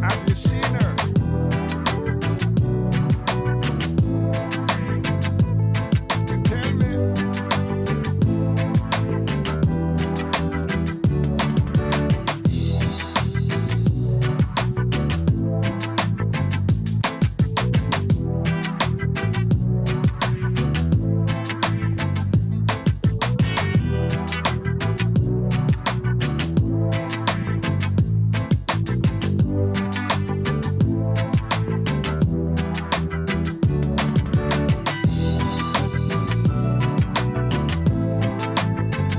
Have you seen her? Tell me.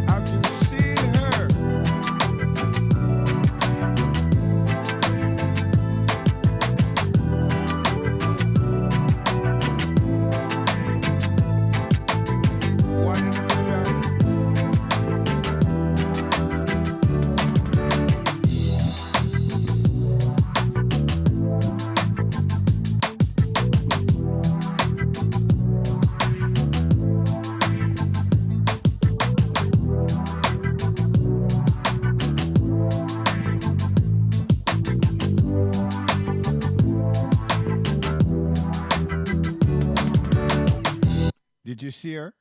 Have you seen her? One in a million. Did you see her?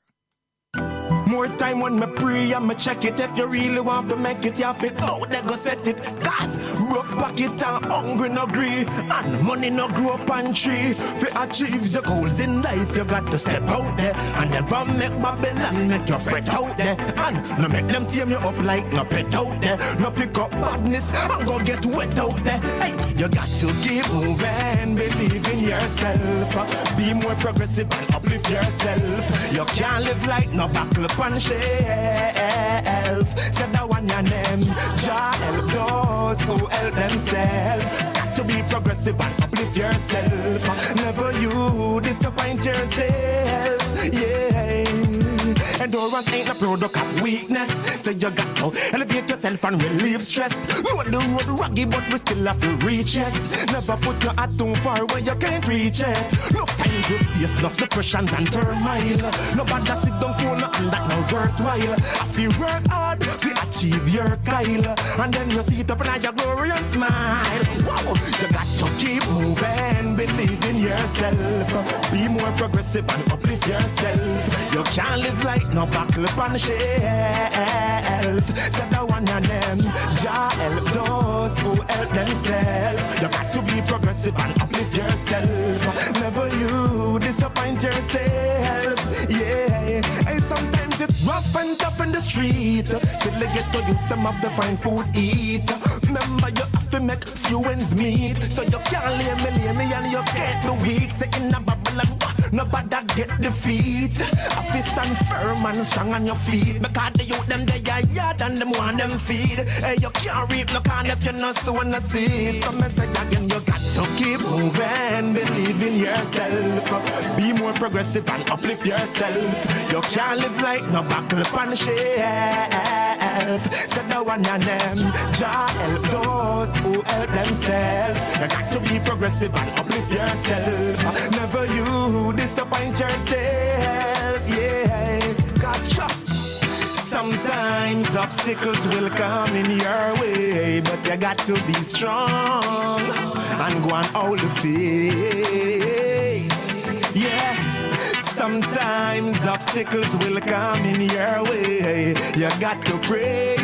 More time when me pray and me check it. If you really want to make it, you have it out there go set it. Cause broke pocket and hungry no agree, and money no grow up on tree. To achieve your goals in life, you got to step out there and never make Babylon make you fret out there. And no make them tame you up like no pet out there. No pick up badness and go get wet out there. Hey, you got to keep moving, believe in yourself. Be more progressive and uplift yourself. You can't live like no buckle up on shelf. Said that one your name. Jah help those who help themselves. Got to be progressive and uplift yourself. Never you disappoint yourself. Yeah. Endurance ain't a product of weakness. So you got to elevate yourself and relieve stress. Know the road raggy, but we still have to reach, yes. Never put your heart too far where you can't reach it. No time to face enough depressions and turmoil. Nobody sit down for nothing that no worthwhile. Have to work hard to achieve your Kyle. And then you sit up and your glory and smile. Wow, you got to keep moving, believe in yourself. Be more progressive and uplift yourself. You can't live like no buckle up on the shelf. Said the one of them. Jah help those who help themselves. You got to be progressive and uplift yourself. Never you disappoint yourself. Yeah. Hey, sometimes it's rough and tough in the street. Till they get to use them have to find food eat. Remember you have to make few ends meet. So you can't lay me and you can't be weak. Say in a Babylon, nobody get defeat. I feel stand firm and strong on your feet. Because the youth them they are yard and them want them feed. Hey, you can't reap no corn if you're not sowing the seed. So me say again, you got to keep moving, believe in yourself. Be more progressive and uplift yourself. You can't live like no buckle up on the shelf. Said the one of them. Jah help those who help themselves. You got to be progressive and uplift yourself. Never you disappoint yourself, yeah. Cause sometimes obstacles will come in your way, but you got to be strong and go and hold the faith, yeah. Sometimes obstacles will come in your way. You got to pray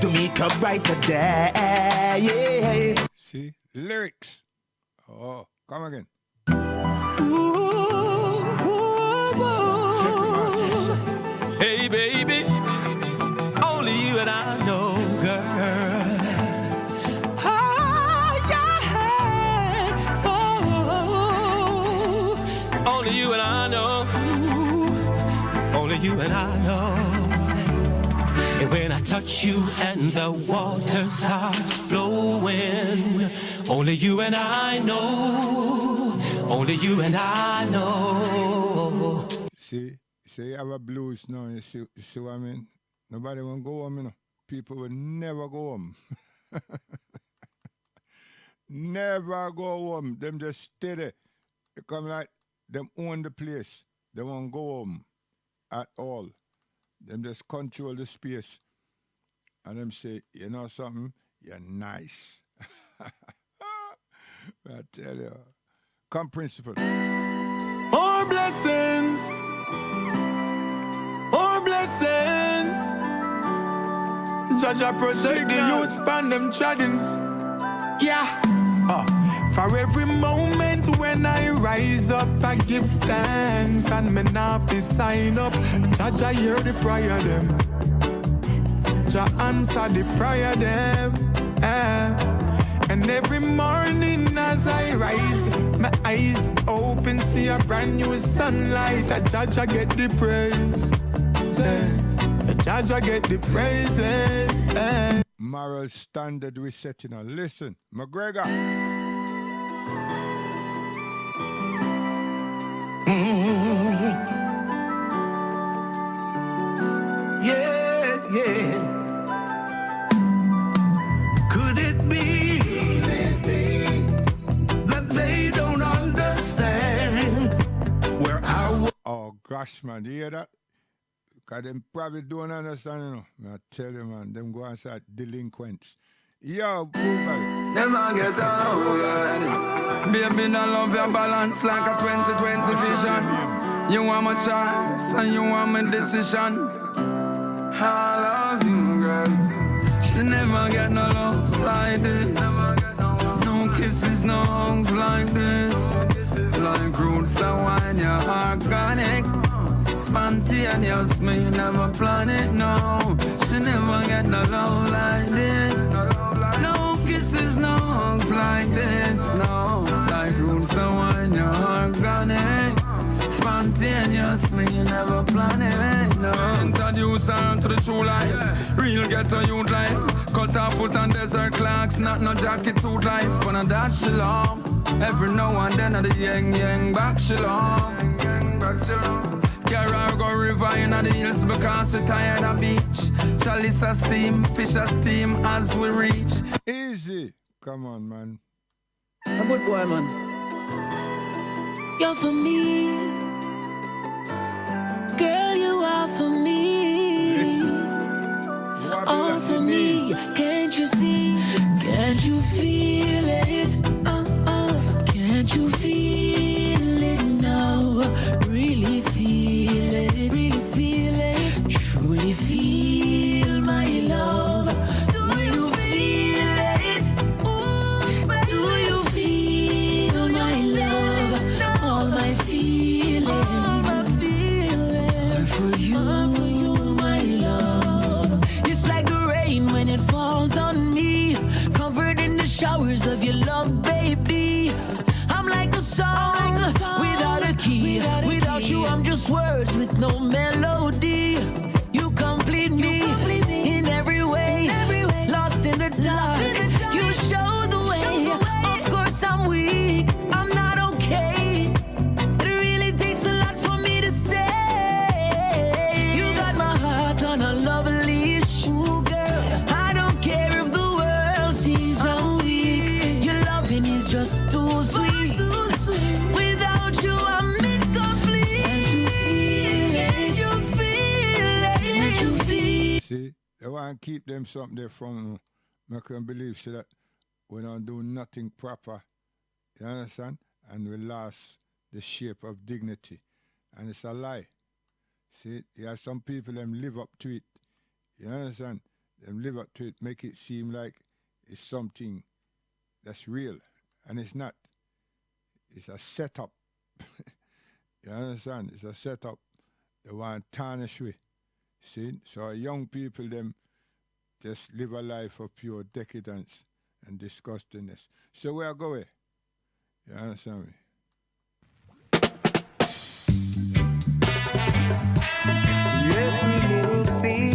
to make a brighter day. See? Lyrics. Oh, come again. Hey baby, only you and I know, girl. Only you and I know. Only you and I know. when I touch you and the water starts flowing. Only you and I know. Only you and I know. See, you have a blues now. You see what I mean? Nobody will go home, you know. People will never go home. Never go home. Them just stay there. They come like them own the place. They won't go home at all. Them just control the space. And them say, you know something? You're nice. I tell you. Come principle. More blessings. More blessings. Judge, I protect the youth, span them treadings. Yeah. For every moment when I rise up, I give thanks and me not be sign up. Judge, I hear the prayer them. Judge, answer the prayer them. And every morning as I rise, my eyes open, see a brand new sunlight. A judge, I get the praise. A judge, I get the praises. Moral standard we set, you know. Listen, McGregor. Yeah, yeah. Could it be that they don't understand where I was? Oh gosh, man, you hear that? Because them probably don't understand, you know. I tell you, man, them go and start delinquents. Yo, Boogal. Never get over. Baby, I love your balance like a 2020 vision. You want my choice and you want my decision. I love you, girl. She never get no love like this. No kisses, no hugs like this. Like roots that wine, you're organic. Spontaneous, me never plan it, no. She never get no love like this. No kisses, no hugs like this, no. Like roots that wine, you're organic. Spontaneous, me never plan it, no. Introduce her to the true life. Real ghetto youth life. Cut her foot and desert clocks. Not no jacket suit life. When I that she love. Every now and then at the yang back she love. Carry her go river in the hills because she tired of beach. Chalice a steam, fish a steam as we reach. Easy. Come on, man. A good boy, man. You're for me. Girl, you are for me. All for me. Can't you see? Can't you feel it? Can't you feel it now? Really feel it. Really feel it. Truly feel my love. Do you feel it? Do you feel my love? All my feelings. All for you, my love. It's like the rain when it falls on me. Covered in the showers of your love, baby. I'm like a song without a key. Without you, I'm just words with no melody. You complete me in every way. Lost in the dark, you show the way. Of course, I'm weak. I'm not okay. It really takes a lot for me to say. You got my heart on a love leash. Ooh, girl, I don't care if the world sees I'm weak. Your loving is just too sweet. Without you, I'm incomplete. Can't you feel it? Can't you feel? See, they want to keep them something there from make them believe so that we don't do nothing proper. You understand? And we lost the shape of dignity. And it's a lie. See, you have some people them live up to it. You understand? Them live up to it, make it seem like it's something that's real. And it's not. It's a setup. You understand? It's a setup. They want to tarnish we. See? So young people, them just live a life of pure decadence and disgustingness. So where go we? You understand me? Every little thing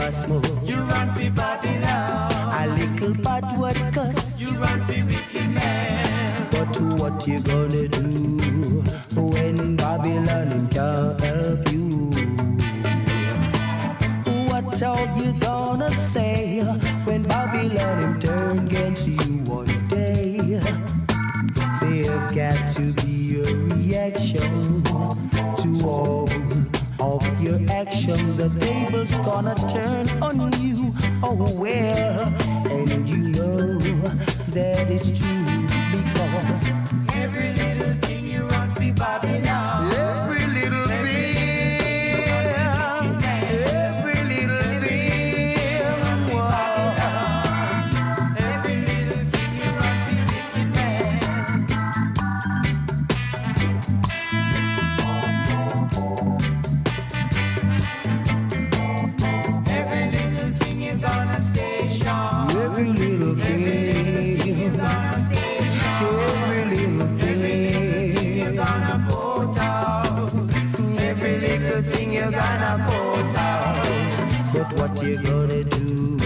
a smoke. You run for Babylon. A little bad word cuss. You run for wicked man. But what you gonna do when Babylon can't help you? What are you gonna say when Babylon turn against you one day? There's got to be a reaction to all of your action. The table's gonna turn on you. Oh well, and you know that it's true because every little thing you run for Babylon. every little thing, every little thing, Every little thing you run for wicked man. Every little thing you gonna stay sharp. every little thing, You gonna stay sharp. every little thing, You gonna put out. every little thing you're gonna put out. But what you gonna do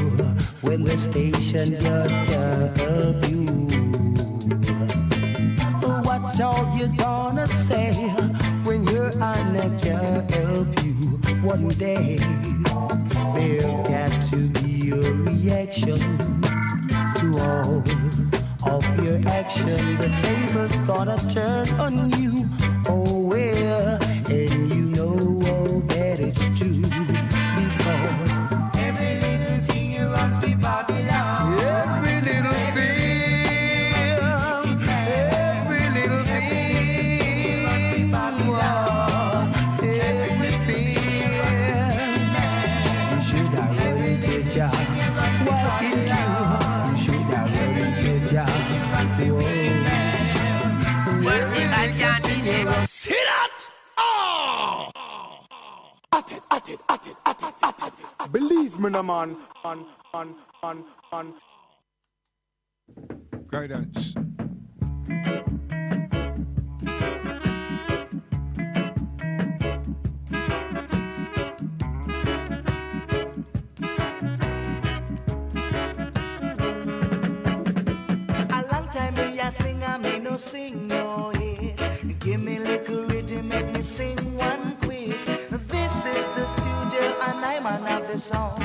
when the station can't help you? What are you gonna say when your honor can't help you? One day there's got to be a reaction to all of your action. The table's gonna turn on you. Oh well, and you know that it's true because Every little thing you run for Babylon. every little thing, every little thing, everything. You should have run into Jah. Walk into. You should have run into Jah. See that? Oh! At it. Believe me, no man. Guidance. A long time me a sing and me no sing no hit. Give me little rhythm, make me sing one quick. This is the studio and I'm man of the song.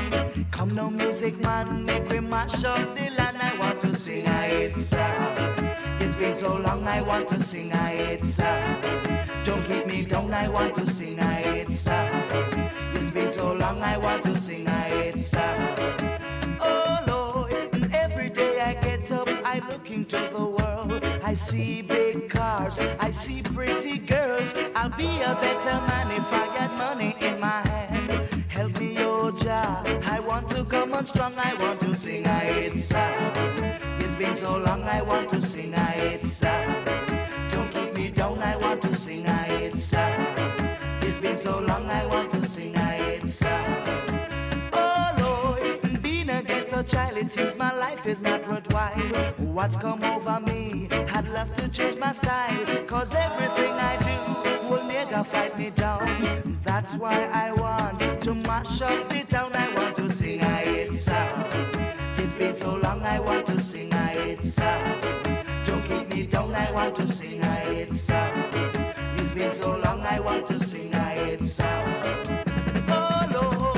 Come now music man, make me mash up the land. I want to sing a hit song. It's been so long I want to sing a hit song. Don't keep me down, I want to sing a hit song. It's been so long I want to sing a hit song. Oh Lord, every day I get up, I look into the world. I see big cars, I see pretty girls. I'll be a better man if I got money in my hand. Help me, oh Jah, I want to come on strong. I want to sing a hit song. It's been so long, I want to sing a hit song. Don't keep me down, I want to sing a hit song. It's been so long, I want to sing a hit song. Oh Lord, being a ghetto child, it seems my life is not worthwhile. What's come over me? I'd love to change my style, cause everything I do will never fight me down. That's why I want to mash up the town. I want to sing a hit song. It's been so long, I want to sing a hit song. Don't keep me down, I want to sing a hit song. It's been so long, I want to sing a hit song. Oh Lord.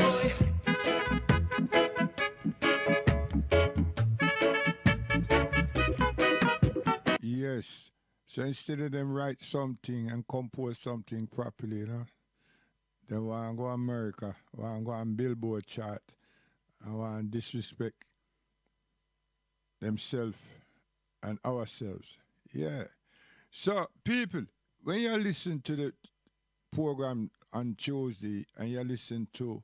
Yes. So instead of them write something and compose something properly, you know, they want to go America, want to go on Billboard chart, and want to disrespect themselves and ourselves. Yeah. So, people, when you listen to the program on Tuesday and you listen to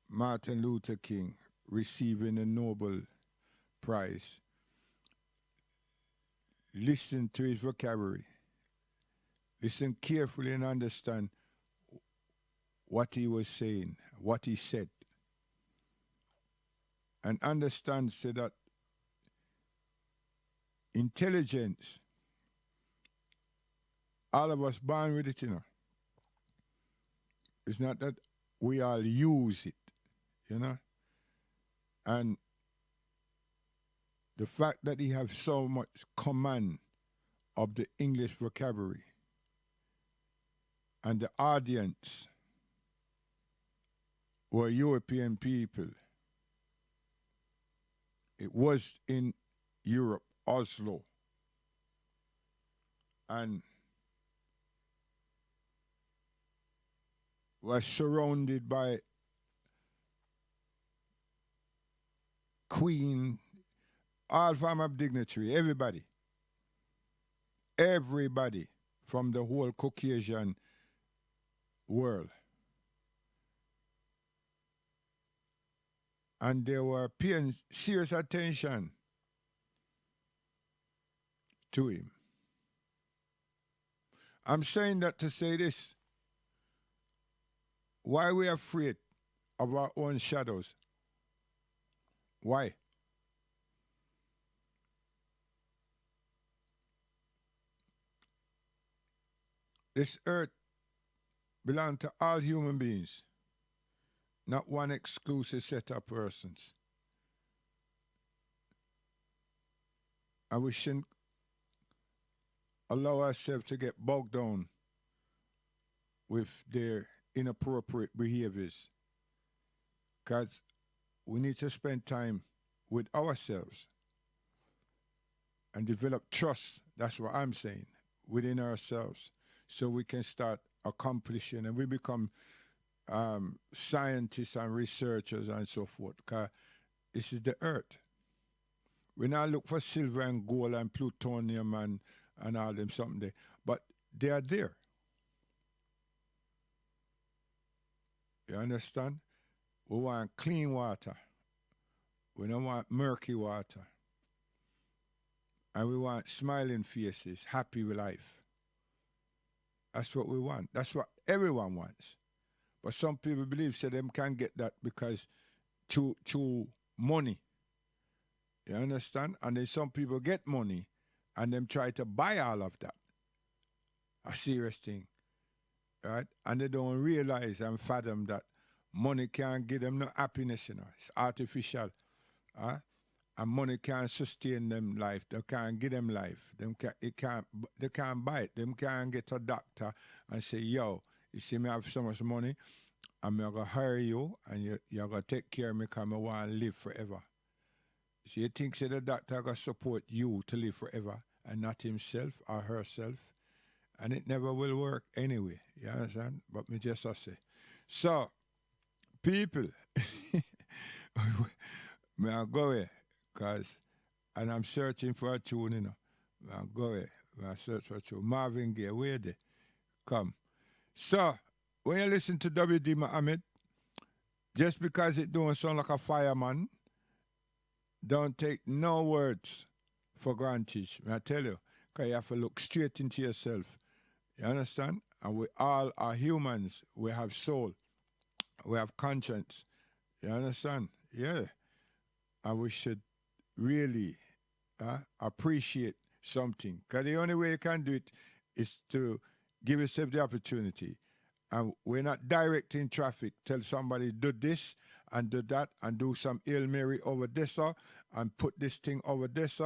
Martin Luther King receiving a Nobel Prize, listen to his vocabulary. Listen carefully and understand what he was saying, what he said. And understand, say that intelligence, all of us born with it, you know. It's not that we all use it, you know. And the fact that he have so much command of the English vocabulary and the audience were European people. It was in Europe, Oslo. And was surrounded by Queen, all form of dignitary, everybody. Everybody from the whole Caucasian world. And they were paying serious attention to him. I'm saying that to say this. Why are we afraid of our own shadows? Why? This earth belongs to all human beings, not one exclusive set of persons. And we shouldn't allow ourselves to get bogged down with their inappropriate behaviors, because we need to spend time with ourselves and develop trust, that's what I'm saying, within ourselves, so we can start accomplishing and we become scientists and researchers and so forth, because this is the earth. We now look for silver and gold and plutonium and all them something there, but they are there. You understand? We want clean water. We don't want murky water. And we want smiling faces, happy with life. That's what we want. That's what everyone wants. But some people believe that them can't get that because through money. You understand? And then some people get money and them try to buy all of that. A serious thing. Right? And they don't realize and fathom that money can't give them no happiness, you know. It's artificial. And money can't sustain them life. They can't give them life. They can't buy it. Them can't get a doctor and say, yo, you see me have so much money, I'm going to hire you and you're going to take care of me because I want to live forever. See, you think the doctor going to support you to live forever and not himself or herself? And it never will work anyway. You understand? But me just say. So, people, may I go away? And I'm searching for a tune, you know. May I go away? May I search for a tune? Marvin Gaye, where they? Come. So, when you listen to W.D. Muhammad, just because it don't sound like a fireman, don't take no words for granted. I tell you, because you have to look straight into yourself. You understand? And we all are humans. We have soul. We have conscience. You understand? Yeah. And we should really appreciate something. Because the only way you can do it is to give yourself the opportunity. And we're not directing traffic. Tell somebody, do this and do that and do some Hail Mary over this and put this thing over this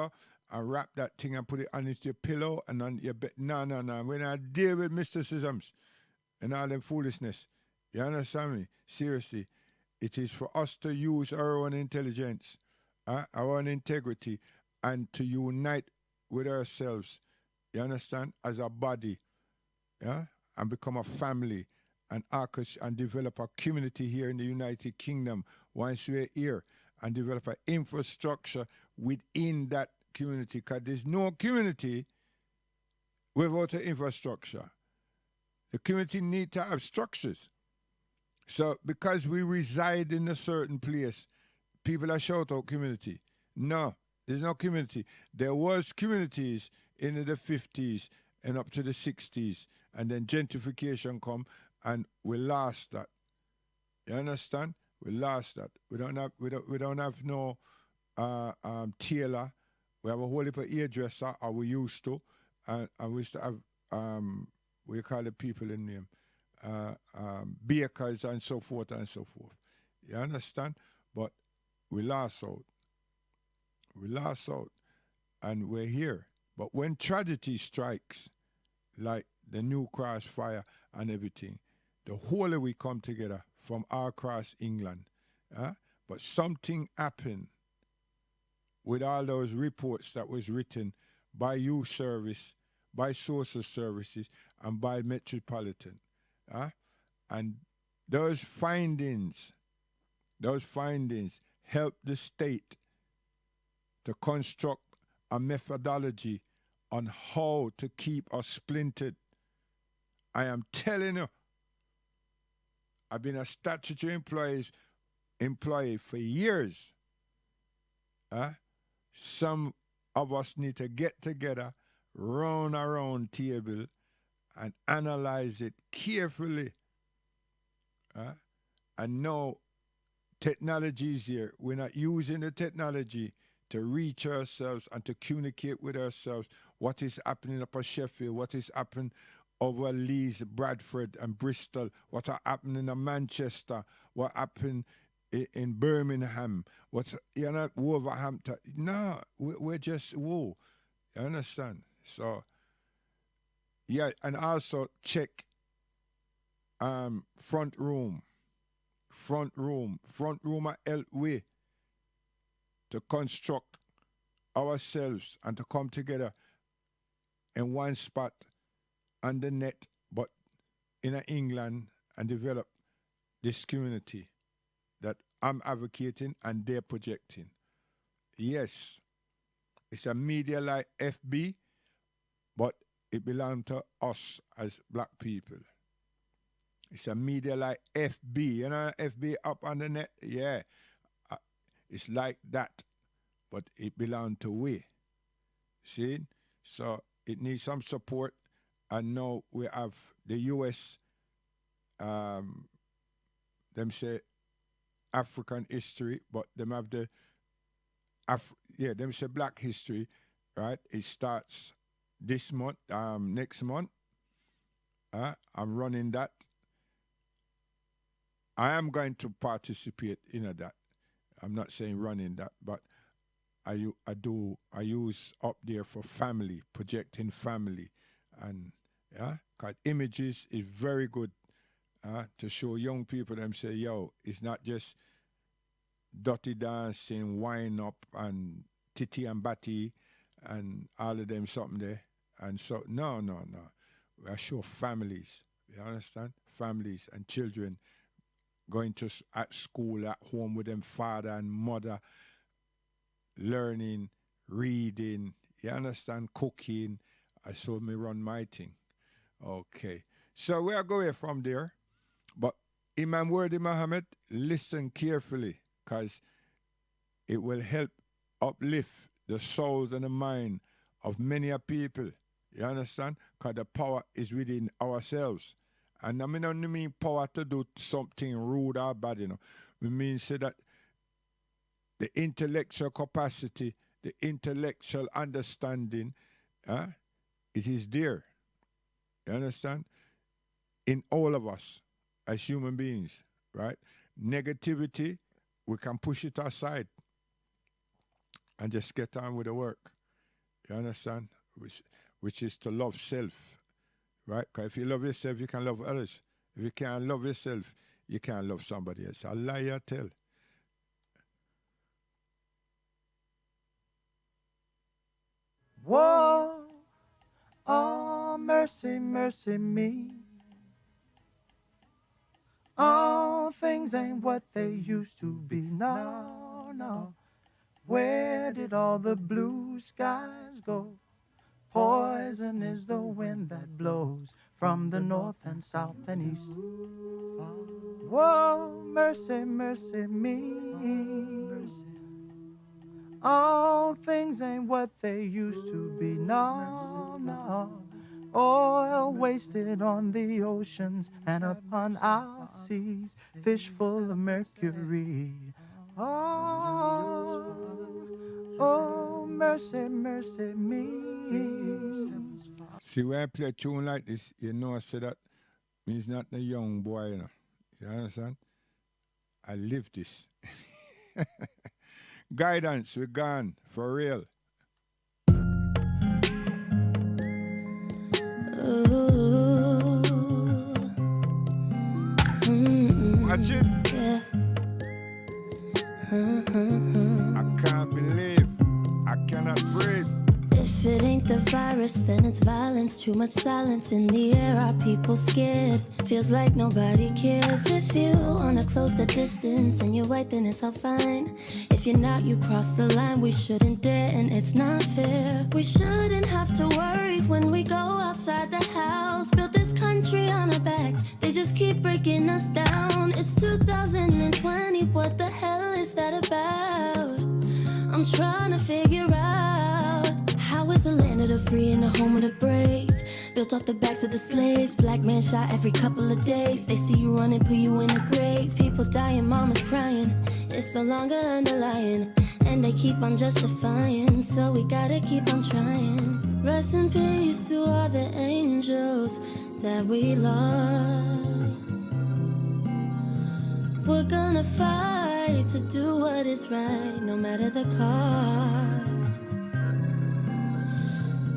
and wrap that thing and put it underneath your pillow and on your bed. No. We're not deal with mysticisms and all them foolishness. You understand me? Seriously. It is for us to use our own intelligence, our own integrity, and to unite with ourselves. You understand? As a body. Yeah? And become a family and develop a community here in the United Kingdom once we're here, and develop an infrastructure within that community, because there's no community without an infrastructure. The community needs to have structures. So because we reside in a certain place, people are shout out community. No, there's no community. There was communities in the 50s and up to the 60s, and then gentrification come, and we lost that. You understand? We lost that. We don't have no tailor. We have a whole heap of hairdresser, or we used to, and we used to have we call the people in name, bakers and so forth and so forth. You understand? But we lost out. We lost out. And we're here. But when tragedy strikes, like the new crossfire and everything, the whole of we come together from all across England. But something happened with all those reports that was written by Youth Service, by Social Services, and by Metropolitan. And those findings help the state to construct a methodology on how to keep us splintered. I am telling you, I've been a statutory employee for years. Some of us need to get together, round a round table, and analyze it carefully. And now technology is here. We're not using the technology to reach ourselves and to communicate with ourselves what is happening up at Sheffield, what is happening over Leeds, Bradford, and Bristol, what are happening in Manchester, what happened in Birmingham, what's Wolverhampton. No, we're just whoa. You understand? So yeah, and also check front room at Elway to construct ourselves and to come together in one spot on the net, but in England, and develop this community that I'm advocating and they're projecting. Yes, it's a media like FB, but it belongs to us as black people. It's a media like FB, you know, FB up on the net, yeah. It's like that, but it belongs to we. See? So it needs some support. And now we have the US, them say African history, but them have the, them say black history, right? It starts this month, next month. I'm running that. I am going to participate in that. I'm not saying running that, but I use up there for family, projecting family, and because images is very good to show young people them say, yo, it's not just dirty dancing, wine up, and titty and batty, and all of them something there. And so, no. I show families, you understand? Families and children going to at school, at home with them father and mother, learning, reading, you understand, cooking. I saw me run my thing. Okay. So we are going from there. But Imam Worthy Muhammad, listen carefully, because it will help uplift the souls and the mind of many people. You understand? Because the power is within ourselves. And I don't mean power to do something rude or bad, you know. We mean say that the intellectual capacity, the intellectual understanding, it is there. You understand? In all of us as human beings, right? Negativity, we can push it aside and just get on with the work. You understand? Which is to love self, right? Because if you love yourself, you can love others. If you can't love yourself, you can't love somebody else. I lie, I tell. Whoa, oh, mercy, mercy me. Oh, things ain't what they used to be. No. Where did all the blue skies go? Poison is the wind that blows from the north and south and east. Whoa, mercy, mercy me. All things ain't what they used to be. No. Oil wasted on the oceans and upon our seas, fish full of mercury. Oh, mercy, mercy me. See, when I play a tune like this, you know I say that Me's not a young boy, you know. You understand? I live this. Guidance, we're gone, for real. Watch it. Yeah. I can't believe I cannot breathe. If it ain't the virus, then it's violence. Too much silence in the air. Are people scared? Feels like nobody cares. If you wanna close the distance and you're white, then it's all fine. If you're not, you cross the line. We shouldn't dare, and it's not fair. We shouldn't have to worry when we go outside the house. Build this country on our backs. They just keep breaking us down. It's 2020. What the hell is that about? I'm trying to figure out. How is the land of the free and the home of the brave? Built off the backs of the slaves. Black man shot every couple of days. They see you running, put you in a grave. People dying, mamas crying. It's no longer underlying, and they keep on justifying. So we gotta keep on trying. Rest in peace to all the angels that we lost. We're gonna fight to do what is right, no matter the cost.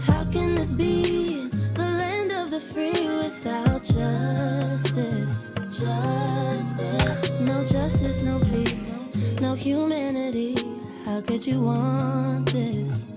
How can this be the land of the free without justice? Justice. No justice, no peace, no humanity. How could you want this?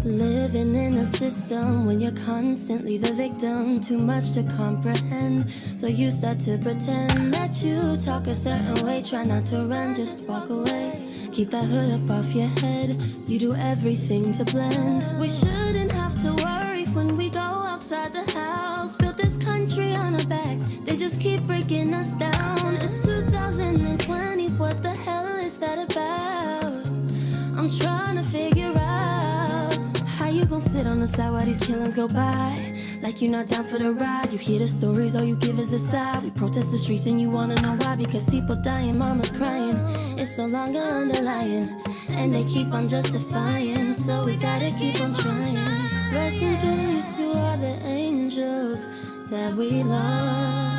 Living in a system when you're constantly the victim. Too much to comprehend, so you start to pretend that you talk a certain way. Try not to run, just walk away. Keep that hood up off your head. You do everything to blend. We shouldn't have to worry when we go outside the house. Build this country on our backs. They just keep breaking us down. It's 2020. What the hell is that about? I'm trying to figure out. How you gon' sit on the side while these killings go by? Like you're not down for the ride. You hear the stories, all you give is a sigh. We protest the streets and you wanna know why? Because people dying, mamas crying. It's no longer underlying, and they keep on justifying. So we gotta keep on trying. Rest in peace to all the angels that we lost.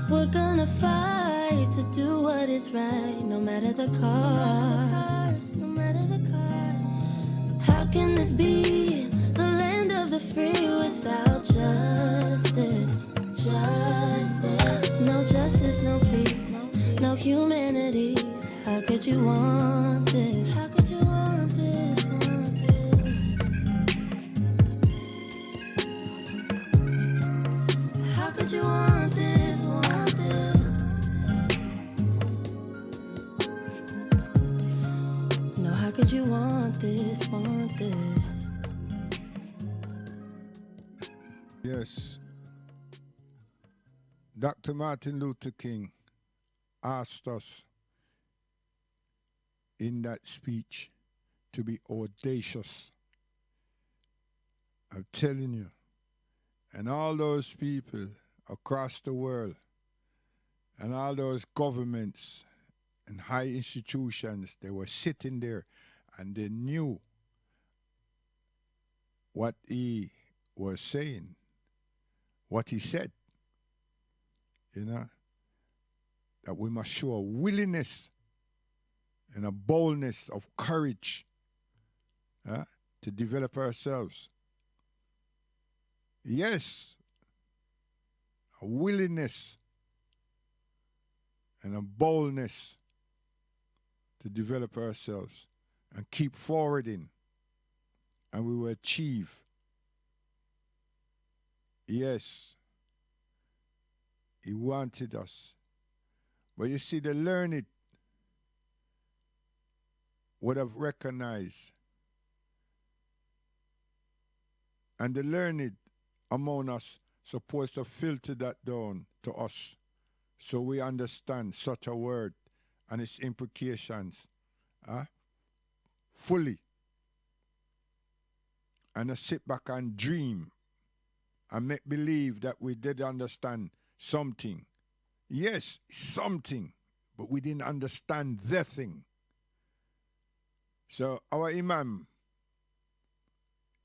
We're gonna fight to do what is right, no matter the cost. No matter the cost. How can this be the land of the free without justice? Justice. No justice, no peace, no humanity. How could you want this? How could you want this, want this? How could you want this, want this? No, how could you want this, want this? Yes. Dr. Martin Luther King asked us in that speech to be audacious. I'm telling you. And all those people across the world and all those governments and high institutions, they were sitting there and they knew what he was saying, what he said. You know, that we must show a willingness and a boldness of courage to develop ourselves. Yes, a willingness and a boldness to develop ourselves and keep forwarding, and we will achieve. Yes, he wanted us. But you see, the learned would have recognized, and the learned among us supposed to filter that down to us so we understand such a word and its implications fully, and to sit back and dream and make believe that we did understand something. Yes, something, but we didn't understand the thing. So our Imam,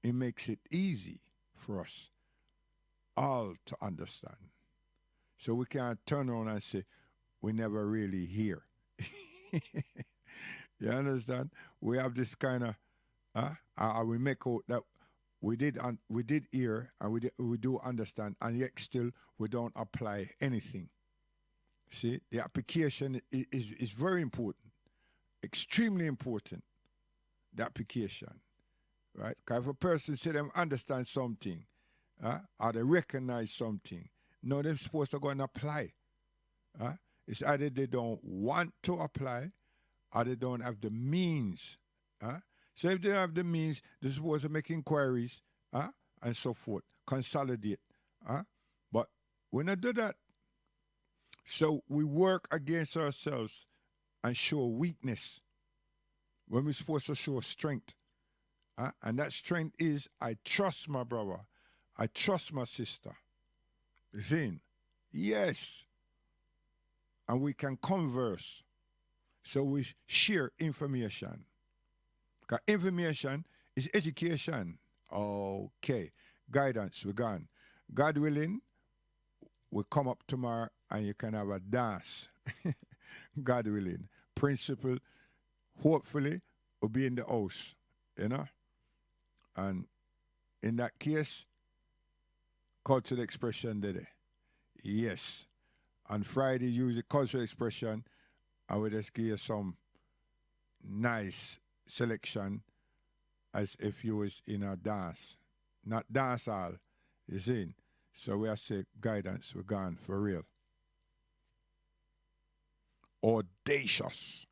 he makes it easy for us all to understand. So we can't turn around and say, we never really hear. You understand? We have this kind of, we make out that we did hear and we do understand, and yet still we don't apply anything. See, the application is very important, extremely important, the application, right? Because if a person say them understand something, or they recognize something, no, they're supposed to go and apply. It's either they don't want to apply or they don't have the means. So if they have the means, they're supposed to make inquiries and so forth, consolidate. But we not do that. So we work against ourselves and show weakness when we're supposed to show strength. And that strength is, I trust my brother. I trust my sister. You see? Yes. And we can converse. So we share information. Because information is education. Okay. Guidance, we're gone. God willing, we'll come up tomorrow and you can have a dance. God willing. Principal, hopefully, will be in the house. You know? And in that case, cultural expression today. Yes. On Friday, use the cultural expression. I will just give you some nice selection as if you was in a dance. Not dance hall, you see. So we are say guidance, we're gone for real. Audacious.